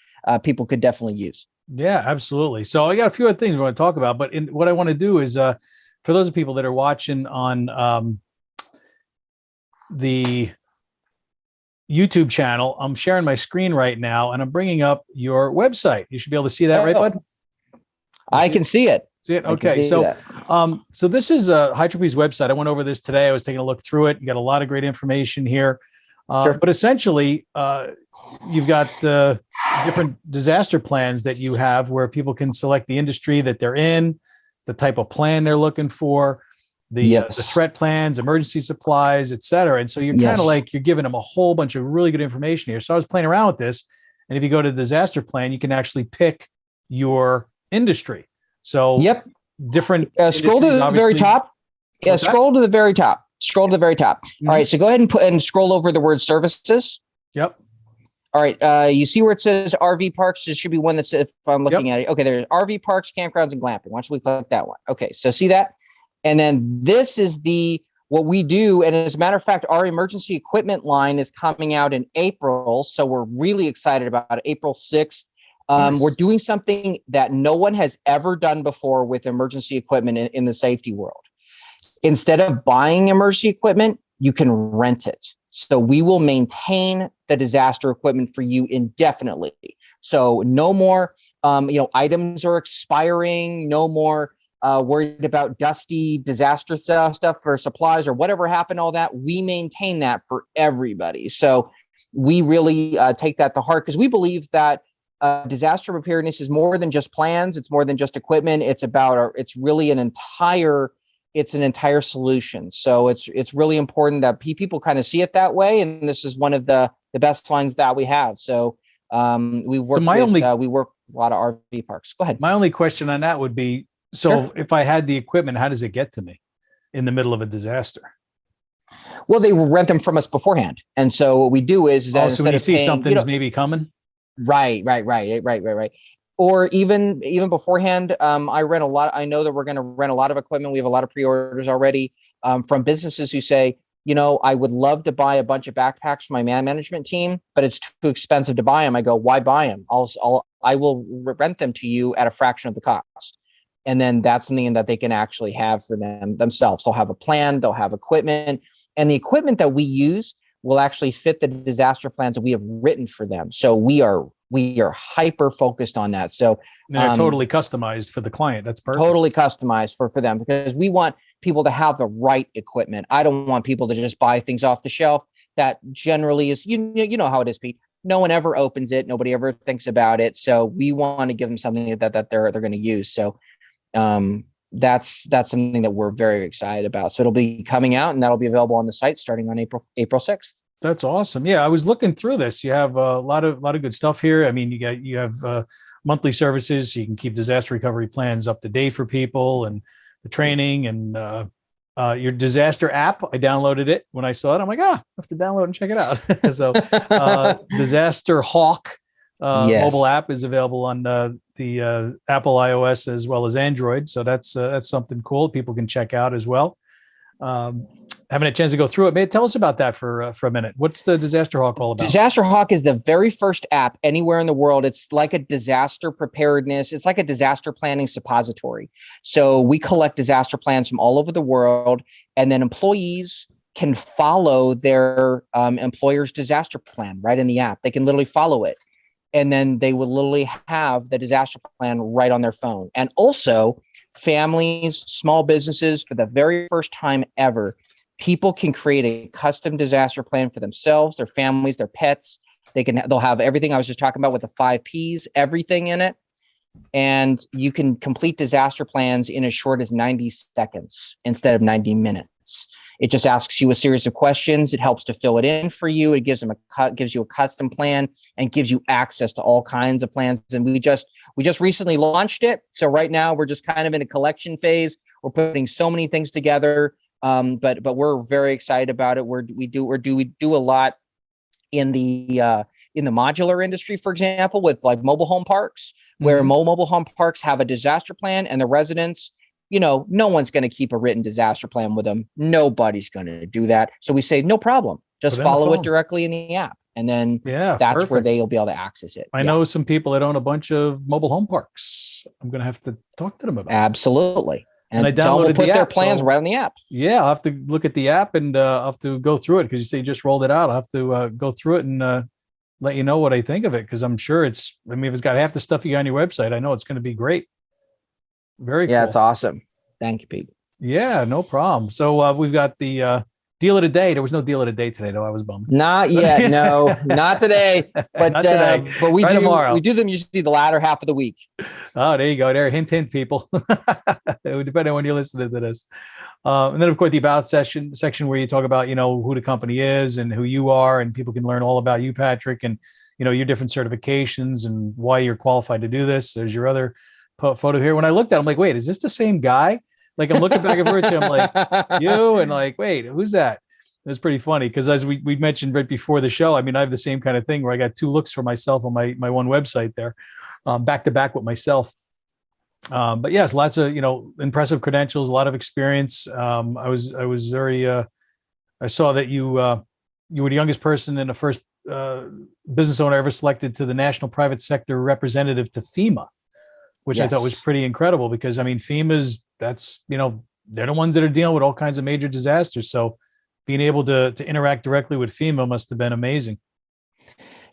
people could definitely use. Yeah, absolutely. So I got a few other things we want to talk about, but what I want to do is for those people that are watching on the YouTube channel, I'm sharing my screen right now and I'm bringing up your website. You should be able to see that, right, bud? I can see it. See it? Okay. So this is Hytropy's website. I went over this today. I was taking a look through it. You got a lot of great information here. Sure. But essentially, you've got different disaster plans that you have where people can select the industry that they're in, the type of plan they're looking for, the threat plans, emergency supplies, et cetera. And so you're kind of like, you're giving them a whole bunch of really good information here. So I was playing around with this. And if you go to the disaster plan, you can actually pick your industry. So different. Scroll to the very top. Yeah, scroll to the very top. Scroll to the very top. Mm-hmm. All right. So go ahead and scroll over the word services. Yep. All right. You see where it says RV parks? This should be one that's, if I'm looking at it. Okay. There's RV parks, campgrounds, and glamping. Why don't we click that one? Okay. So see that? And then this is what we do. And as a matter of fact, our emergency equipment line is coming out in April. So we're really excited about it. April 6th. Nice. We're doing something that no one has ever done before with emergency equipment in the safety world. Instead of buying emergency equipment, you can rent it. So we will maintain the disaster equipment for you indefinitely. So no more, items are expiring, no more worried about dusty disaster stuff for supplies or whatever happened, all that. We maintain that for everybody. So we really take that to heart because we believe that disaster preparedness is more than just plans. It's more than just equipment. It's really an entire solution. So it's really important that people kind of see it that way. And this is one of the best lines that we have. So we work with a lot of RV parks. Go ahead. My only question on that would be, if I had the equipment, how does it get to me in the middle of a disaster? Well, they will rent them from us beforehand. And so what we do is that so when you see something's maybe coming. Right. Or even beforehand, I rent a lot. I know that we're going to rent a lot of equipment. We have a lot of pre-orders already from businesses who say, I would love to buy a bunch of backpacks for my management team, but it's too expensive to buy them. I go, why buy them? I will rent them to you at a fraction of the cost. And then that's something that they can actually have for themselves. They'll have a plan, they'll have equipment, and the equipment that we use will actually fit the disaster plans that we have written for them. So we are hyper focused on that. So they're totally customized for the client. That's perfect. Totally customized for them because we want people to have the right equipment. I don't want people to just buy things off the shelf. That generally is, you know how it is, Pete. no one ever opens it. Nobody ever thinks about it. So we want to give them something that they're going to use. So that's something that we're very excited about. So it'll be coming out, and that'll be available on the site starting on April 6th. That's awesome. Yeah, I was looking through this. You have a lot of good stuff here. I mean, you have monthly services, so you can keep disaster recovery plans up to date for people, and the training, and your disaster app. I downloaded it when I saw it. I'm like, I have to download and check it out. So Disaster Hawk mobile app is available on the Apple iOS as well as Android. So that's something cool people can check out as well. Having a chance to go through it, tell us about that for a minute. What's the Disaster Hawk all about? Disaster Hawk is the very first app anywhere in the world. It's like a disaster preparedness. It's like a disaster planning suppository. So we collect disaster plans from all over the world, and then employees can follow their employer's disaster plan right in the app. They can literally follow it, and then they will literally have the disaster plan right on their phone. And also, families, small businesses, for the very first time ever, people can create a custom disaster plan for themselves, their families, their pets. They'll have everything I was just talking about with the 5 Ps, everything in it. And you can complete disaster plans in as short as 90 seconds instead of 90 minutes. It just asks you a series of questions. It helps to fill it in for you. It gives you a custom plan and gives you access to all kinds of plans. And we just recently launched it. So right now we're just kind of in a collection phase. We're putting so many things together. But we're very excited about it. We do a lot in the modular industry, for example, with like mobile home parks, where mobile home parks have a disaster plan, and the residents, no one's going to keep a written disaster plan with them. Nobody's going to do that. So we say, no problem. Just follow it directly in the app. And then that's where they'll be able to access it. I know some people that own a bunch of mobile home parks. I'm going to have to talk to them about it. Absolutely. And I downloaded put their plans right on the app. Yeah, I'll have to look at the app, and I'll have to go through it, because you say you just rolled it out. I'll have to go through it and let you know what I think of it, because I'm sure if it's got half the stuff you got on your website, I know it's going to be great. Very cool. Yeah, it's awesome. Thank you, Pete. Yeah, no problem. So we've got the deal of the day. There was no deal of the day today, though. I was bummed. Not yet. No, not today. But Not today. But we Try do tomorrow. We do them usually the latter half of the week. Oh, there you go. There, hint, hint, people. Depending on when you're listening to this. And then, of course, the about section where you talk about, who the company is and who you are, and people can learn all about you, Patrick, and, your different certifications and why you're qualified to do this. There's your other photo here. When I looked at it, I'm like, wait, is this the same guy? Like, I'm looking back and forth to him, like, you, and like, wait, who's that? It was pretty funny, because as we mentioned right before the show, I have the same kind of thing where I got 2 looks for myself on my one website there, back to back with myself. But yes, lots of, impressive credentials, a lot of experience. I was very, I saw that you were the youngest person and the first business owner ever selected to the National Private Sector Representative to FEMA, which I thought was pretty incredible, because FEMA's, they're the ones that are dealing with all kinds of major disasters. So being able to interact directly with FEMA must have been amazing.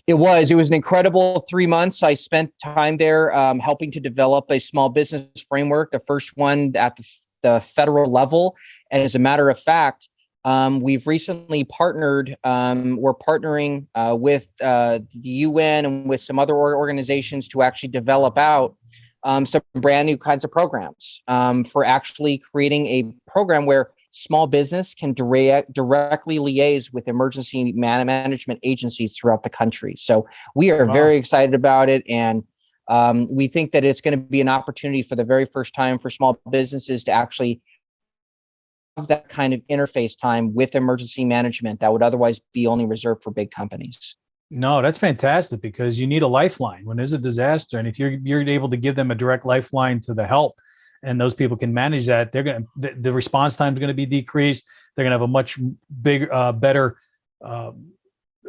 It was an incredible 3 months. I spent time there helping to develop a small business framework, the first one at the federal level. And as a matter of fact, we've recently partnered. We're partnering with the UN and with some other organizations to actually develop out some brand new kinds of programs for actually creating a program where small business can directly liaise with emergency management agencies throughout the country. So we are very excited about it. And we think that it's going to be an opportunity for the very first time for small businesses to actually have that kind of interface time with emergency management that would otherwise be only reserved for big companies. No, that's fantastic, because you need a lifeline when there's a disaster. And if you're able to give them a direct lifeline to the help, and those people can manage that, the response time is going to be decreased. They're going to have a much bigger, better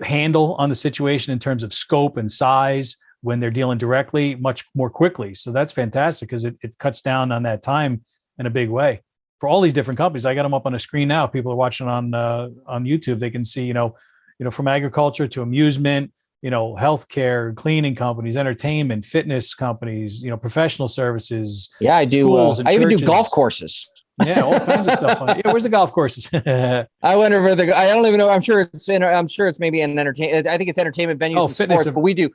handle on the situation in terms of scope and size when they're dealing directly much more quickly. So that's fantastic, because it cuts down on that time in a big way for all these different companies. I got them up on a screen now. If people are watching on YouTube, they can see, from agriculture to amusement, healthcare, cleaning companies, entertainment, fitness companies, professional services. Yeah, I do. I even do golf courses. Yeah, all kinds of stuff on it. Yeah, where's the golf courses? I wonder where I don't even know. I'm sure it's maybe an entertainment. I think it's entertainment venues and fitness. sports, but we do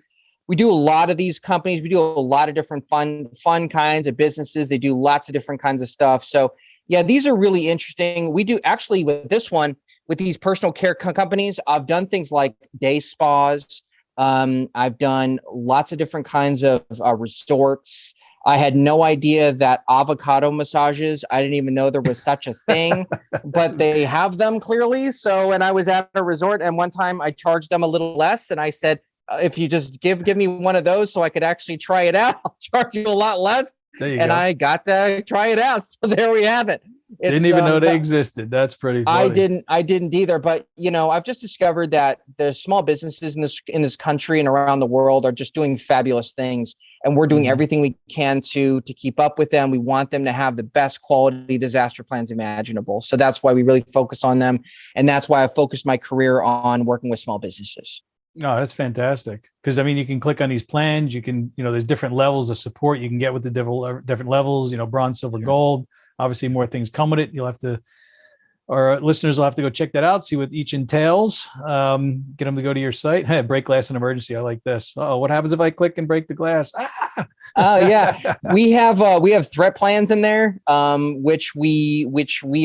a lot of these companies. We do a lot of different fun kinds of businesses. They do lots of different kinds of stuff. So yeah, these are really interesting. We do actually with this one, with these personal care companies, I've done things like day spas. I've done lots of different kinds of resorts. I had no idea that avocado massages, I didn't even know there was such a thing, but they have them clearly. So, and I was at a resort, and one time I charged them a little less, and I said, if you just give me one of those so I could actually try it out, I'll charge you a lot less. And I got to try it out. So there we have it. Didn't even know they existed. That's pretty funny. I didn't either. But I've just discovered that the small businesses in this country and around the world are just doing fabulous things, and we're doing everything we can to keep up with them. We want them to have the best quality disaster plans imaginable. So that's why we really focus on them, and that's why I focused my career on working with small businesses. Oh, that's fantastic. Because you can click on these plans. You can, there's different levels of support you can get with the different levels. Bronze, silver, gold. Obviously, more things come with it. You'll have to, our listeners will have to go check that out, see what each entails. Get them to go to your site. Hey, break glass in emergency. I like this. Oh, what happens if I click and break the glass? Oh yeah, we have threat plans in there, which we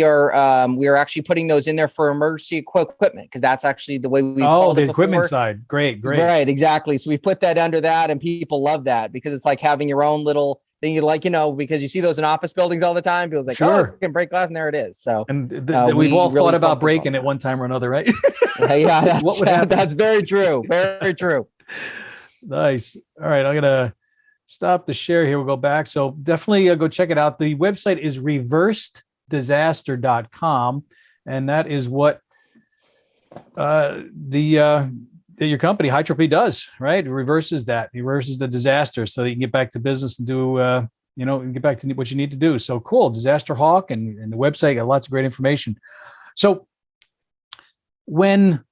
are actually putting those in there for emergency equipment, because that's actually the way we called it the before. Equipment side. Great. Right, exactly. So we put that under that, and people love that because it's like having your own little thing. You like, because you see those in office buildings all the time. People's like, sure. Oh, you can break glass, and there it is. So we've all thought about breaking it one time or another, right? Yeah, that's very true. Very true. Nice. All right, I'm gonna stop the share here. We'll go back. So definitely go check it out. The website is reverseddisaster.com. And that is what your company, Hytropy, does, right? It reverses the disaster so that you can get back to business and do, and get back to what you need to do. So cool. Disaster Hawk and the website got lots of great information. So when,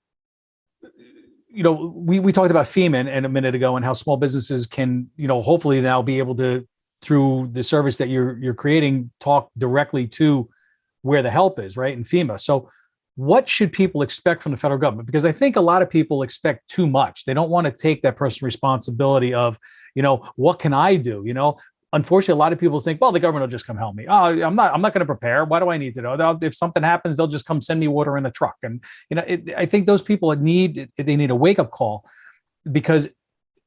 we talked about FEMA and a minute ago and how small businesses can, hopefully now be able to, through the service that you're creating, talk directly to where the help is, right? In FEMA. So what should people expect from the federal government? Because I think a lot of people expect too much. They don't want to take that personal responsibility of, what can I do? Unfortunately, a lot of people think, well, the government will just come help me. Oh, I'm not going to prepare. Why do I need to know? If something happens, they'll just come send me water in a truck. And, I think those people need a wake up call, because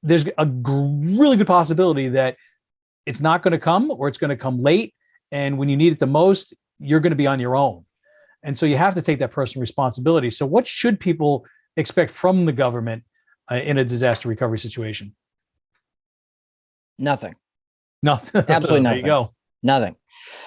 there's a really good possibility that it's not going to come, or it's going to come late. And when you need it the most, you're going to be on your own. And so you have to take that personal responsibility. So what should people expect from the government in a disaster recovery situation? Nothing. No, absolutely nothing. There you go. Nothing.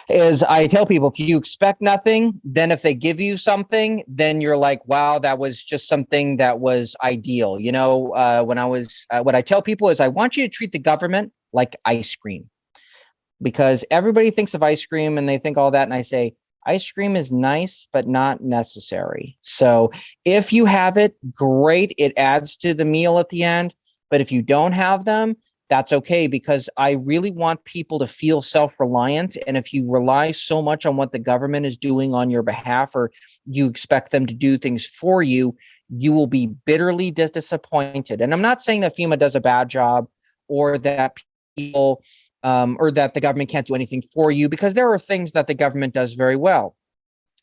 Is I tell people, if you expect nothing, then if they give you something, then you're like, wow, that was just something that was ideal. What I tell people is, I want you to treat the government like ice cream, because everybody thinks of ice cream and they think all that. And I say, ice cream is nice, but not necessary. So if you have it, great. It adds to the meal at the end. But if you don't have them, that's okay, because I really want people to feel self-reliant. And if you rely so much on what the government is doing on your behalf, or you expect them to do things for you, you will be bitterly disappointed. And I'm not saying that FEMA does a bad job, or that people or that the government can't do anything for you, because there are things that the government does very well.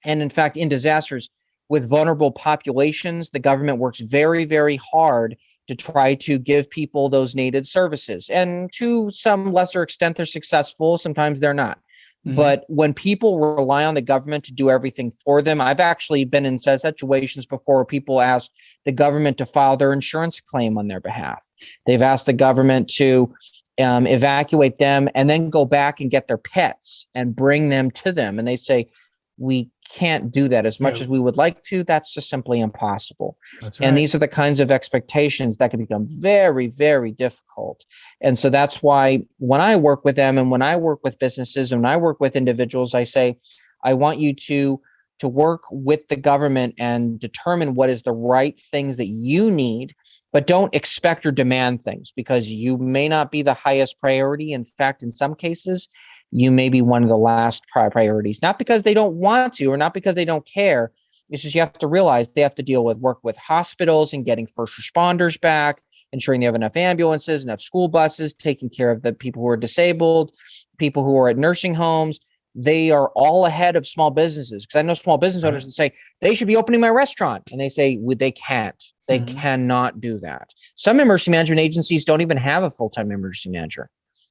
And in fact, in disasters with vulnerable populations, the government works very, very hard to try to give people those needed services. And to some lesser extent, they're successful. Sometimes they're not. Mm-hmm. But when people rely on the government to do everything for them, I've actually been in situations before where people ask the government to file their insurance claim on their behalf. They've asked the government to evacuate them and then go back and get their pets and bring them to them. And they say, we can't do that as much as we would like to. That's just simply impossible. That's right. And these are the kinds of expectations that can become very, very difficult. And so that's why when I work with them, and when I work with businesses, and when I work with individuals, I say, I want you to work with the government and determine what is the right things that you need, but don't expect or demand things, because you may not be the highest priority. In fact, in some cases, you may be one of the last priorities, not because they don't want to or not because they don't care. It's just you have to realize they have to work with hospitals and getting first responders back, ensuring they have enough ambulances, enough school buses, taking care of the people who are disabled, people who are at nursing homes. They are all ahead of small businesses, because I know small business owners that say they should be opening my restaurant, and they say they can't. They cannot do that. Some emergency management agencies don't even have a full-time emergency manager.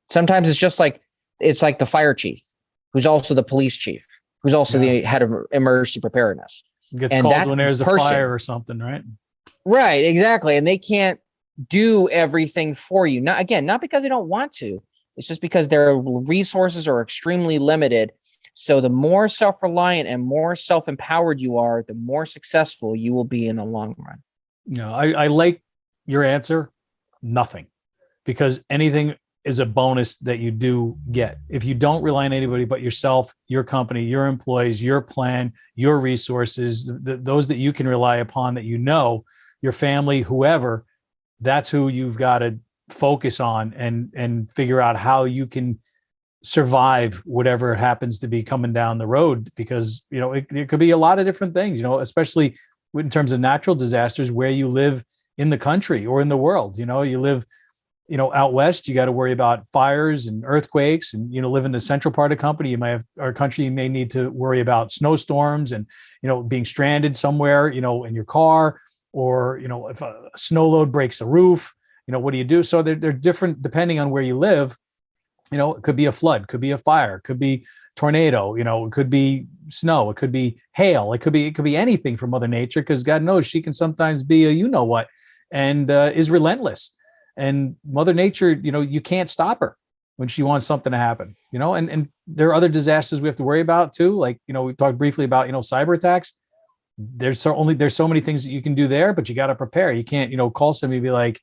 Sometimes it's like the fire chief, who's also the police chief, who's also the head of emergency preparedness. Gets called when there's a fire or something, right? Right, exactly. And they can't do everything for you. Not because they don't want to. It's just because their resources are extremely limited. So the more self-reliant and more self-empowered you are, the more successful you will be in the long run. No, I like your answer. Nothing, because anything is a bonus that you do get. If you don't rely on anybody but yourself, your company, your employees, your plan, your resources, those that you can rely upon, that your family, whoever, that's who you've got to focus on and figure out how you can survive whatever happens to be coming down the road. Because, it could be a lot of different things, especially in terms of natural disasters, where you live in the country or in the world. You live out west, you got to worry about fires and earthquakes, and, live in the central part of the country, you may need to worry about snowstorms and, being stranded somewhere, in your car, or, if a snow load breaks a roof, what do you do? So they're different depending on where you live. It could be a flood, could be a fire, could be tornado, it could be snow, it could be hail, it could be anything from Mother Nature, because God knows she can sometimes be a and is relentless. And Mother Nature, you can't stop her when she wants something to happen, and there are other disasters we have to worry about too. Like, we talked briefly about, cyber attacks. There's so many things that you can do there, but you got to prepare. You can't, call somebody and be like,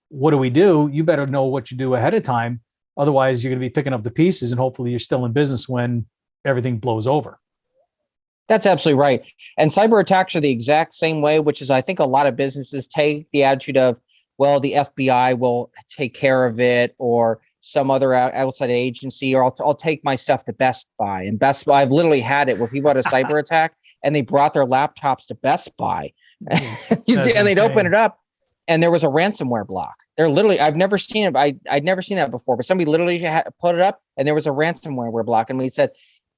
what do we do? You better know what you do ahead of time. Otherwise, you're going to be picking up the pieces, and hopefully you're still in business when everything blows over. That's absolutely right. And cyber attacks are the exact same way, which is, I think a lot of businesses take the attitude of, well, the FBI will take care of it, or some other outside agency, or I'll take my stuff to Best Buy. And Best Buy, I've literally had it where people had a cyber attack and they brought their laptops to Best Buy and they'd open it up and there was a ransomware block. They're literally, I've never seen it. I'd never seen that before, but somebody literally put it up and there was a ransomware block. And we said,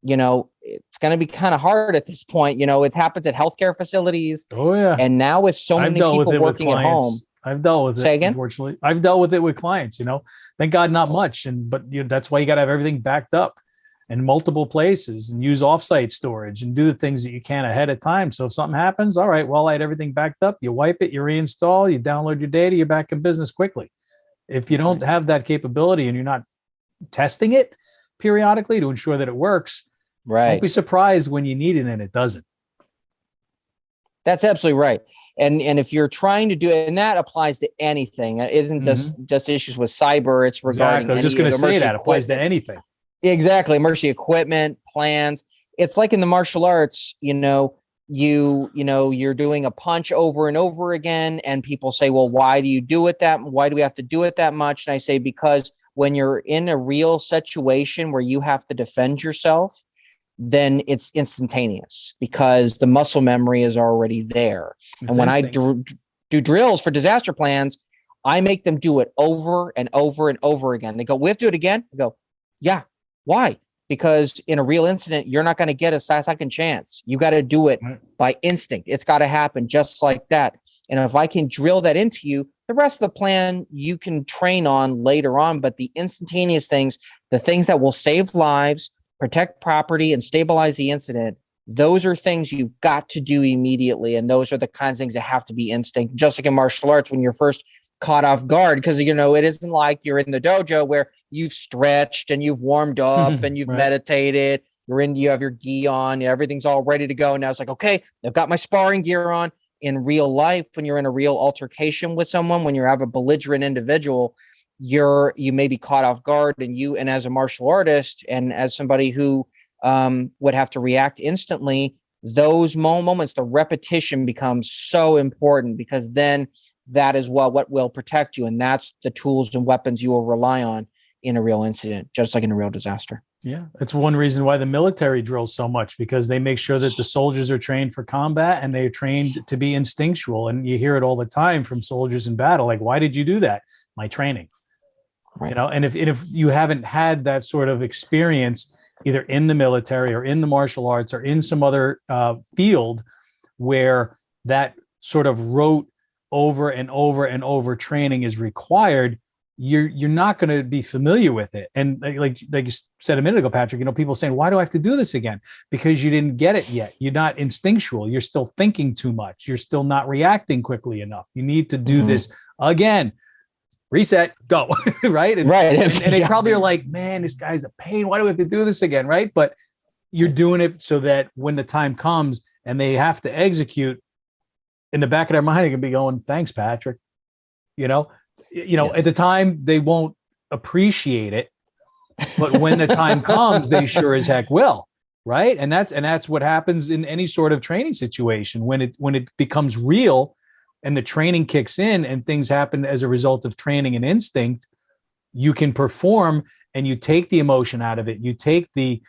it's going to be kind of hard at this point. It happens at healthcare facilities. Oh yeah. And now with so many people working at home. I've dealt with Say it. again? Unfortunately, I've dealt with it with clients. Thank God, not much. But that's why you got to have everything backed up in multiple places, and use offsite storage, and do the things that you can ahead of time. So if something happens, all right, well, I had everything backed up. You wipe it, you reinstall, you download your data, you're back in business quickly. If you don't have that capability and you're not testing it periodically to ensure that it works, don't be surprised when you need it and it doesn't. That's absolutely right. And if you're trying to do it, and that applies to anything, it isn't just issues with cyber, it's regarding I was just going to say that applies to anything. Exactly. Emergency equipment, plans. It's like in the martial arts, you're doing a punch over and over again, and people say, well, why do we have to do it that much? And I say, because when you're in a real situation where you have to defend yourself, then it's instantaneous, because the muscle memory is already there. And when I do drills for disaster plans, I make them do it over and over and over again. They go, we have to do it again? I go, yeah. Why? Because in a real incident, you're not going to get a second chance. You got to do it by instinct. It's got to happen just like that. And if I can drill that into you, the rest of the plan you can train on later on. But the instantaneous things, the things that will save lives, protect property, and stabilize the incident, those are things you've got to do immediately. And those are the kinds of things that have to be instinct. Just like in martial arts, when you're first caught off guard, because it isn't like you're in the dojo where you've stretched and you've warmed up and you've meditated, you have your gi on, everything's all ready to go. Now it's like, okay, I've got my sparring gear on. In real life, when you're in a real altercation with someone, when you have a belligerent individual, you may be caught off guard, and as a martial artist and as somebody who would have to react instantly, those moments, the repetition becomes so important, because then that is what will protect you. And that's the tools and weapons you will rely on in a real incident, just like in a real disaster. Yeah, it's one reason why the military drills so much, because they make sure that the soldiers are trained for combat and they're trained to be instinctual. And you hear it all the time from soldiers in battle, like, why did you do that? My training. Right. You know, and if you haven't had that sort of experience, either in the military or in the martial arts or in some other field where that sort of rote over and over and over training is required, you're not going to be familiar with it. And like you said a minute ago, Patrick, you know, people saying, why do I have to do this again? Because you didn't get it yet. You're not instinctual. You're still thinking too much. You're still not reacting quickly enough. You need to do this again. Reset, go. Right. And they probably are like, man, this guy's a pain. Why do we have to do this again? Right. But you're doing it so that when the time comes and they have to execute, in the back of their mind, they can be going, thanks, Patrick. You know, at the time they won't appreciate it, but when the time comes, they sure as heck will. Right. And that's what happens in any sort of training situation when it becomes real and the training kicks in and things happen as a result of training and instinct. You can perform and you take the emotion out of it. You take the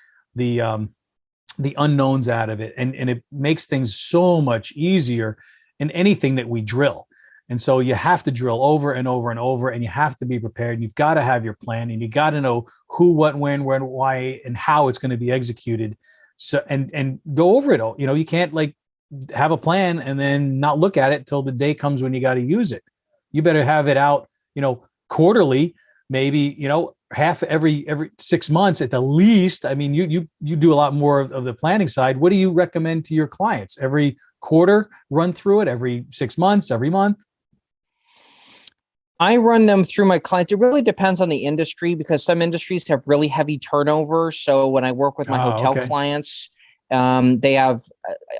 unknowns out of it, and it makes things so much easier in anything that we drill. And so you have to drill over and over and over, and you have to be prepared. You've got to have your plan, and you got to know who, what, when, why, and how it's going to be executed. So, and go over it all. You know, you can't like have a plan and then not look at it till the day comes when you got to use it. You better have it out, you know, quarterly, maybe, you know, half every 6 months at the least. I mean, you do a lot more of the planning side. What do you recommend to your clients? Every quarter run through it, every 6 months, every month? I run them through my clients. It really depends on the industry, because some industries have really heavy turnover. So when I work with my hotel clients, they have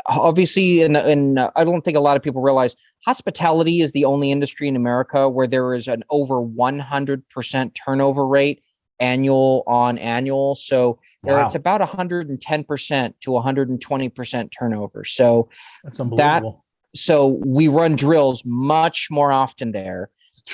obviously, and I don't think a lot of people realize, hospitality is the only industry in America where there is an over 100% turnover rate annual. So it's about 110% to 120% turnover. So that's unbelievable. So we run drills much more often there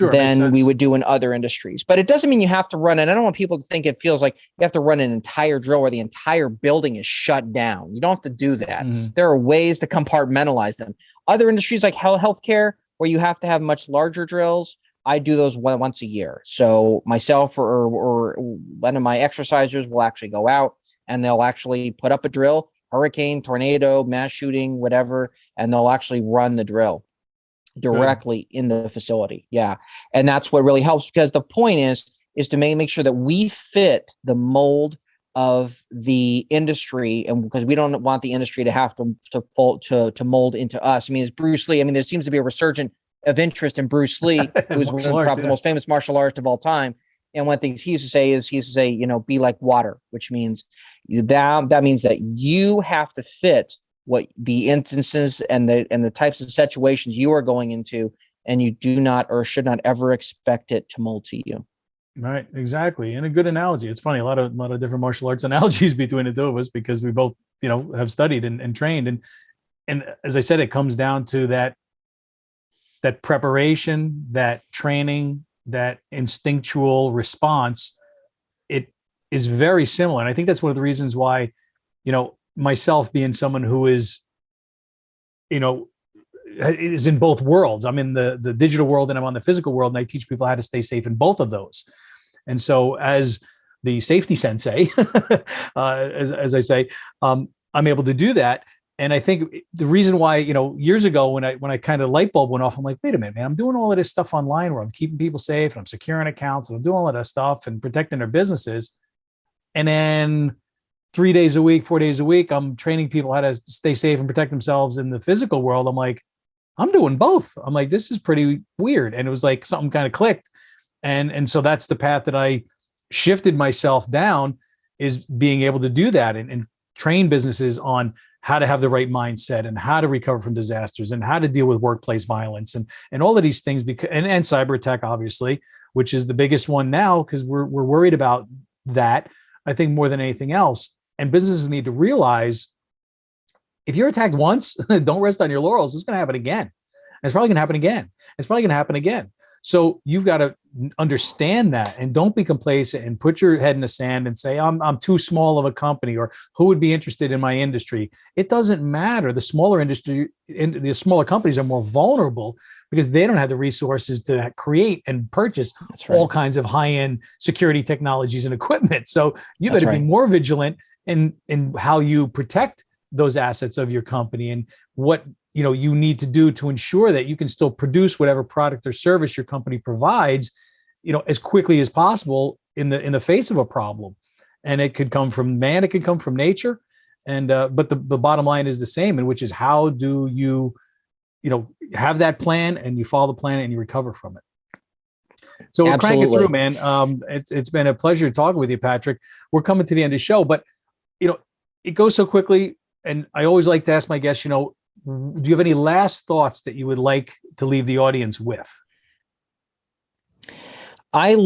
than we would do in other industries. But it doesn't mean you have to run it. I don't want people to think it feels like you have to run an entire drill where the entire building is shut down. You don't have to do that. There are ways to compartmentalize them. Other industries like healthcare, where you have to have much larger drills, I do those once a year. So myself or one of my exercisers will actually go out and they'll actually put up a drill, hurricane, tornado, mass shooting, whatever, and they'll actually run the drill directly in the facility. Yeah. And that's what really helps, because the point is to make sure that we fit the mold of the industry, and because we don't want the industry to have to mold into us. I mean, as Bruce Lee, I mean, there seems to be a resurgent of interest in Bruce Lee, who's probably the most famous martial artist of all time. And one thing he used to say, you know, be like water, which means that means that you have to fit what the instances and the types of situations you are going into, and you do not or should not ever expect it to mold to you. Right, exactly. And a good analogy. It's funny, a lot of different martial arts analogies between the two of us, because we both, you know, have studied and trained. And as I said, it comes down to that preparation, that training, that instinctual response. It is very similar. And I think that's one of the reasons why, you know, myself being someone who is, you know, is in both worlds. I'm in the digital world and I'm on the physical world, and I teach people how to stay safe in both of those. And so as the safety sensei, as I say, I'm able to do that. And I think the reason why, you know, years ago when I kind of light bulb went off, I'm like, wait a minute, man, I'm doing all of this stuff online where I'm keeping people safe and I'm securing accounts and I'm doing all of that stuff and protecting their businesses. And then 3 days a week, 4 days a week, I'm training people how to stay safe and protect themselves in the physical world. I'm like, I'm doing both. I'm like, this is pretty weird. And it was like something kind of clicked. And so that's the path that I shifted myself down, is being able to do that and train businesses on how to have the right mindset and how to recover from disasters and how to deal with workplace violence and all of these things, and cyber attack, obviously, which is the biggest one now, because we're worried about that, I think, more than anything else. And businesses need to realize, if you're attacked once, don't rest on your laurels. It's going to happen again. And it's probably going to happen again. It's probably going to happen again. So you've got to understand that, and don't be complacent and put your head in the sand and say, I'm too small of a company, or who would be interested in my industry. It doesn't matter. The smaller companies are more vulnerable because they don't have the resources to create and purchase all kinds of high-end security technologies and equipment. So you better be more vigilant in how you protect those assets of your company, and what you need to do to ensure that you can still produce whatever product or service your company provides, as quickly as possible in the face of a problem. And it could come from man, it could come from nature, and but the bottom line is the same, and which is, how do you have that plan, and you follow the plan, and you recover from it. So we'll crank it through, man. It's been a pleasure talking with you, Patrick. We're coming to the end of the show, but it goes so quickly, and I always like to ask my guests, do you have any last thoughts that you would like to leave the audience with? I'd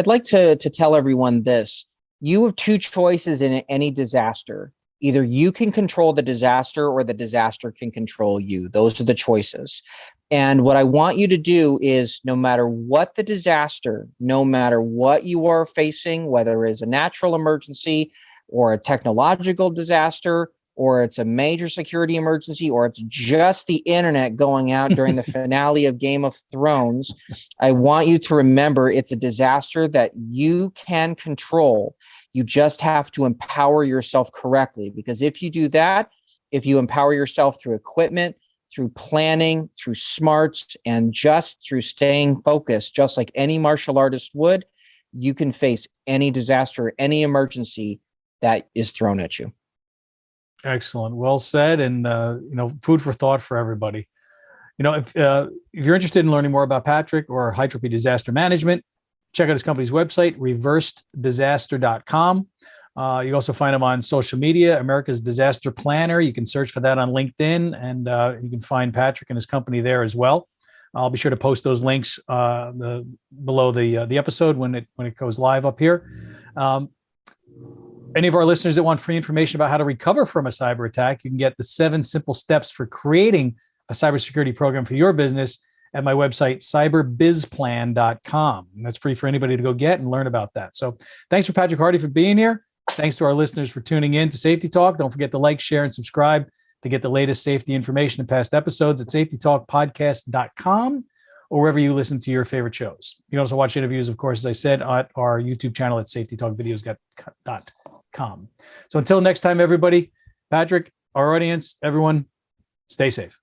like to tell everyone this. You have two choices in any disaster. Either you can control the disaster, or the disaster can control you. Those are the choices. And what I want you to do is, no matter what the disaster, no matter what you are facing, whether it's a natural emergency or a technological disaster, or it's a major security emergency, or it's just the internet going out during the finale of Game of Thrones, I want you to remember it's a disaster that you can control. You just have to empower yourself correctly, because if you do that, if you empower yourself through equipment, through planning, through smarts, and just through staying focused, just like any martial artist would, you can face any disaster, any emergency that is thrown at you. Excellent. Well said. And, food for thought for everybody. If you're interested in learning more about Patrick or Hytropy Disaster Management, check out his company's website, reverseddisaster.com. You also find him on social media, America's Disaster Planner. You can search for that on LinkedIn, and you can find Patrick and his company there as well. I'll be sure to post those links below the episode when it goes live up here. Any of our listeners that want free information about how to recover from a cyber attack, you can get the 7 simple steps for creating a cybersecurity program for your business at my website, cyberbizplan.com. And that's free for anybody to go get and learn about that. So thanks for Patrick Hardy for being here. Thanks to our listeners for tuning in to Safety Talk. Don't forget to like, share, and subscribe to get the latest safety information and past episodes at safetytalkpodcast.com, or wherever you listen to your favorite shows. You can also watch interviews, of course, as I said, at our YouTube channel at safetytalkvideos.com. So until next time, everybody, Patrick, our audience, everyone, stay safe.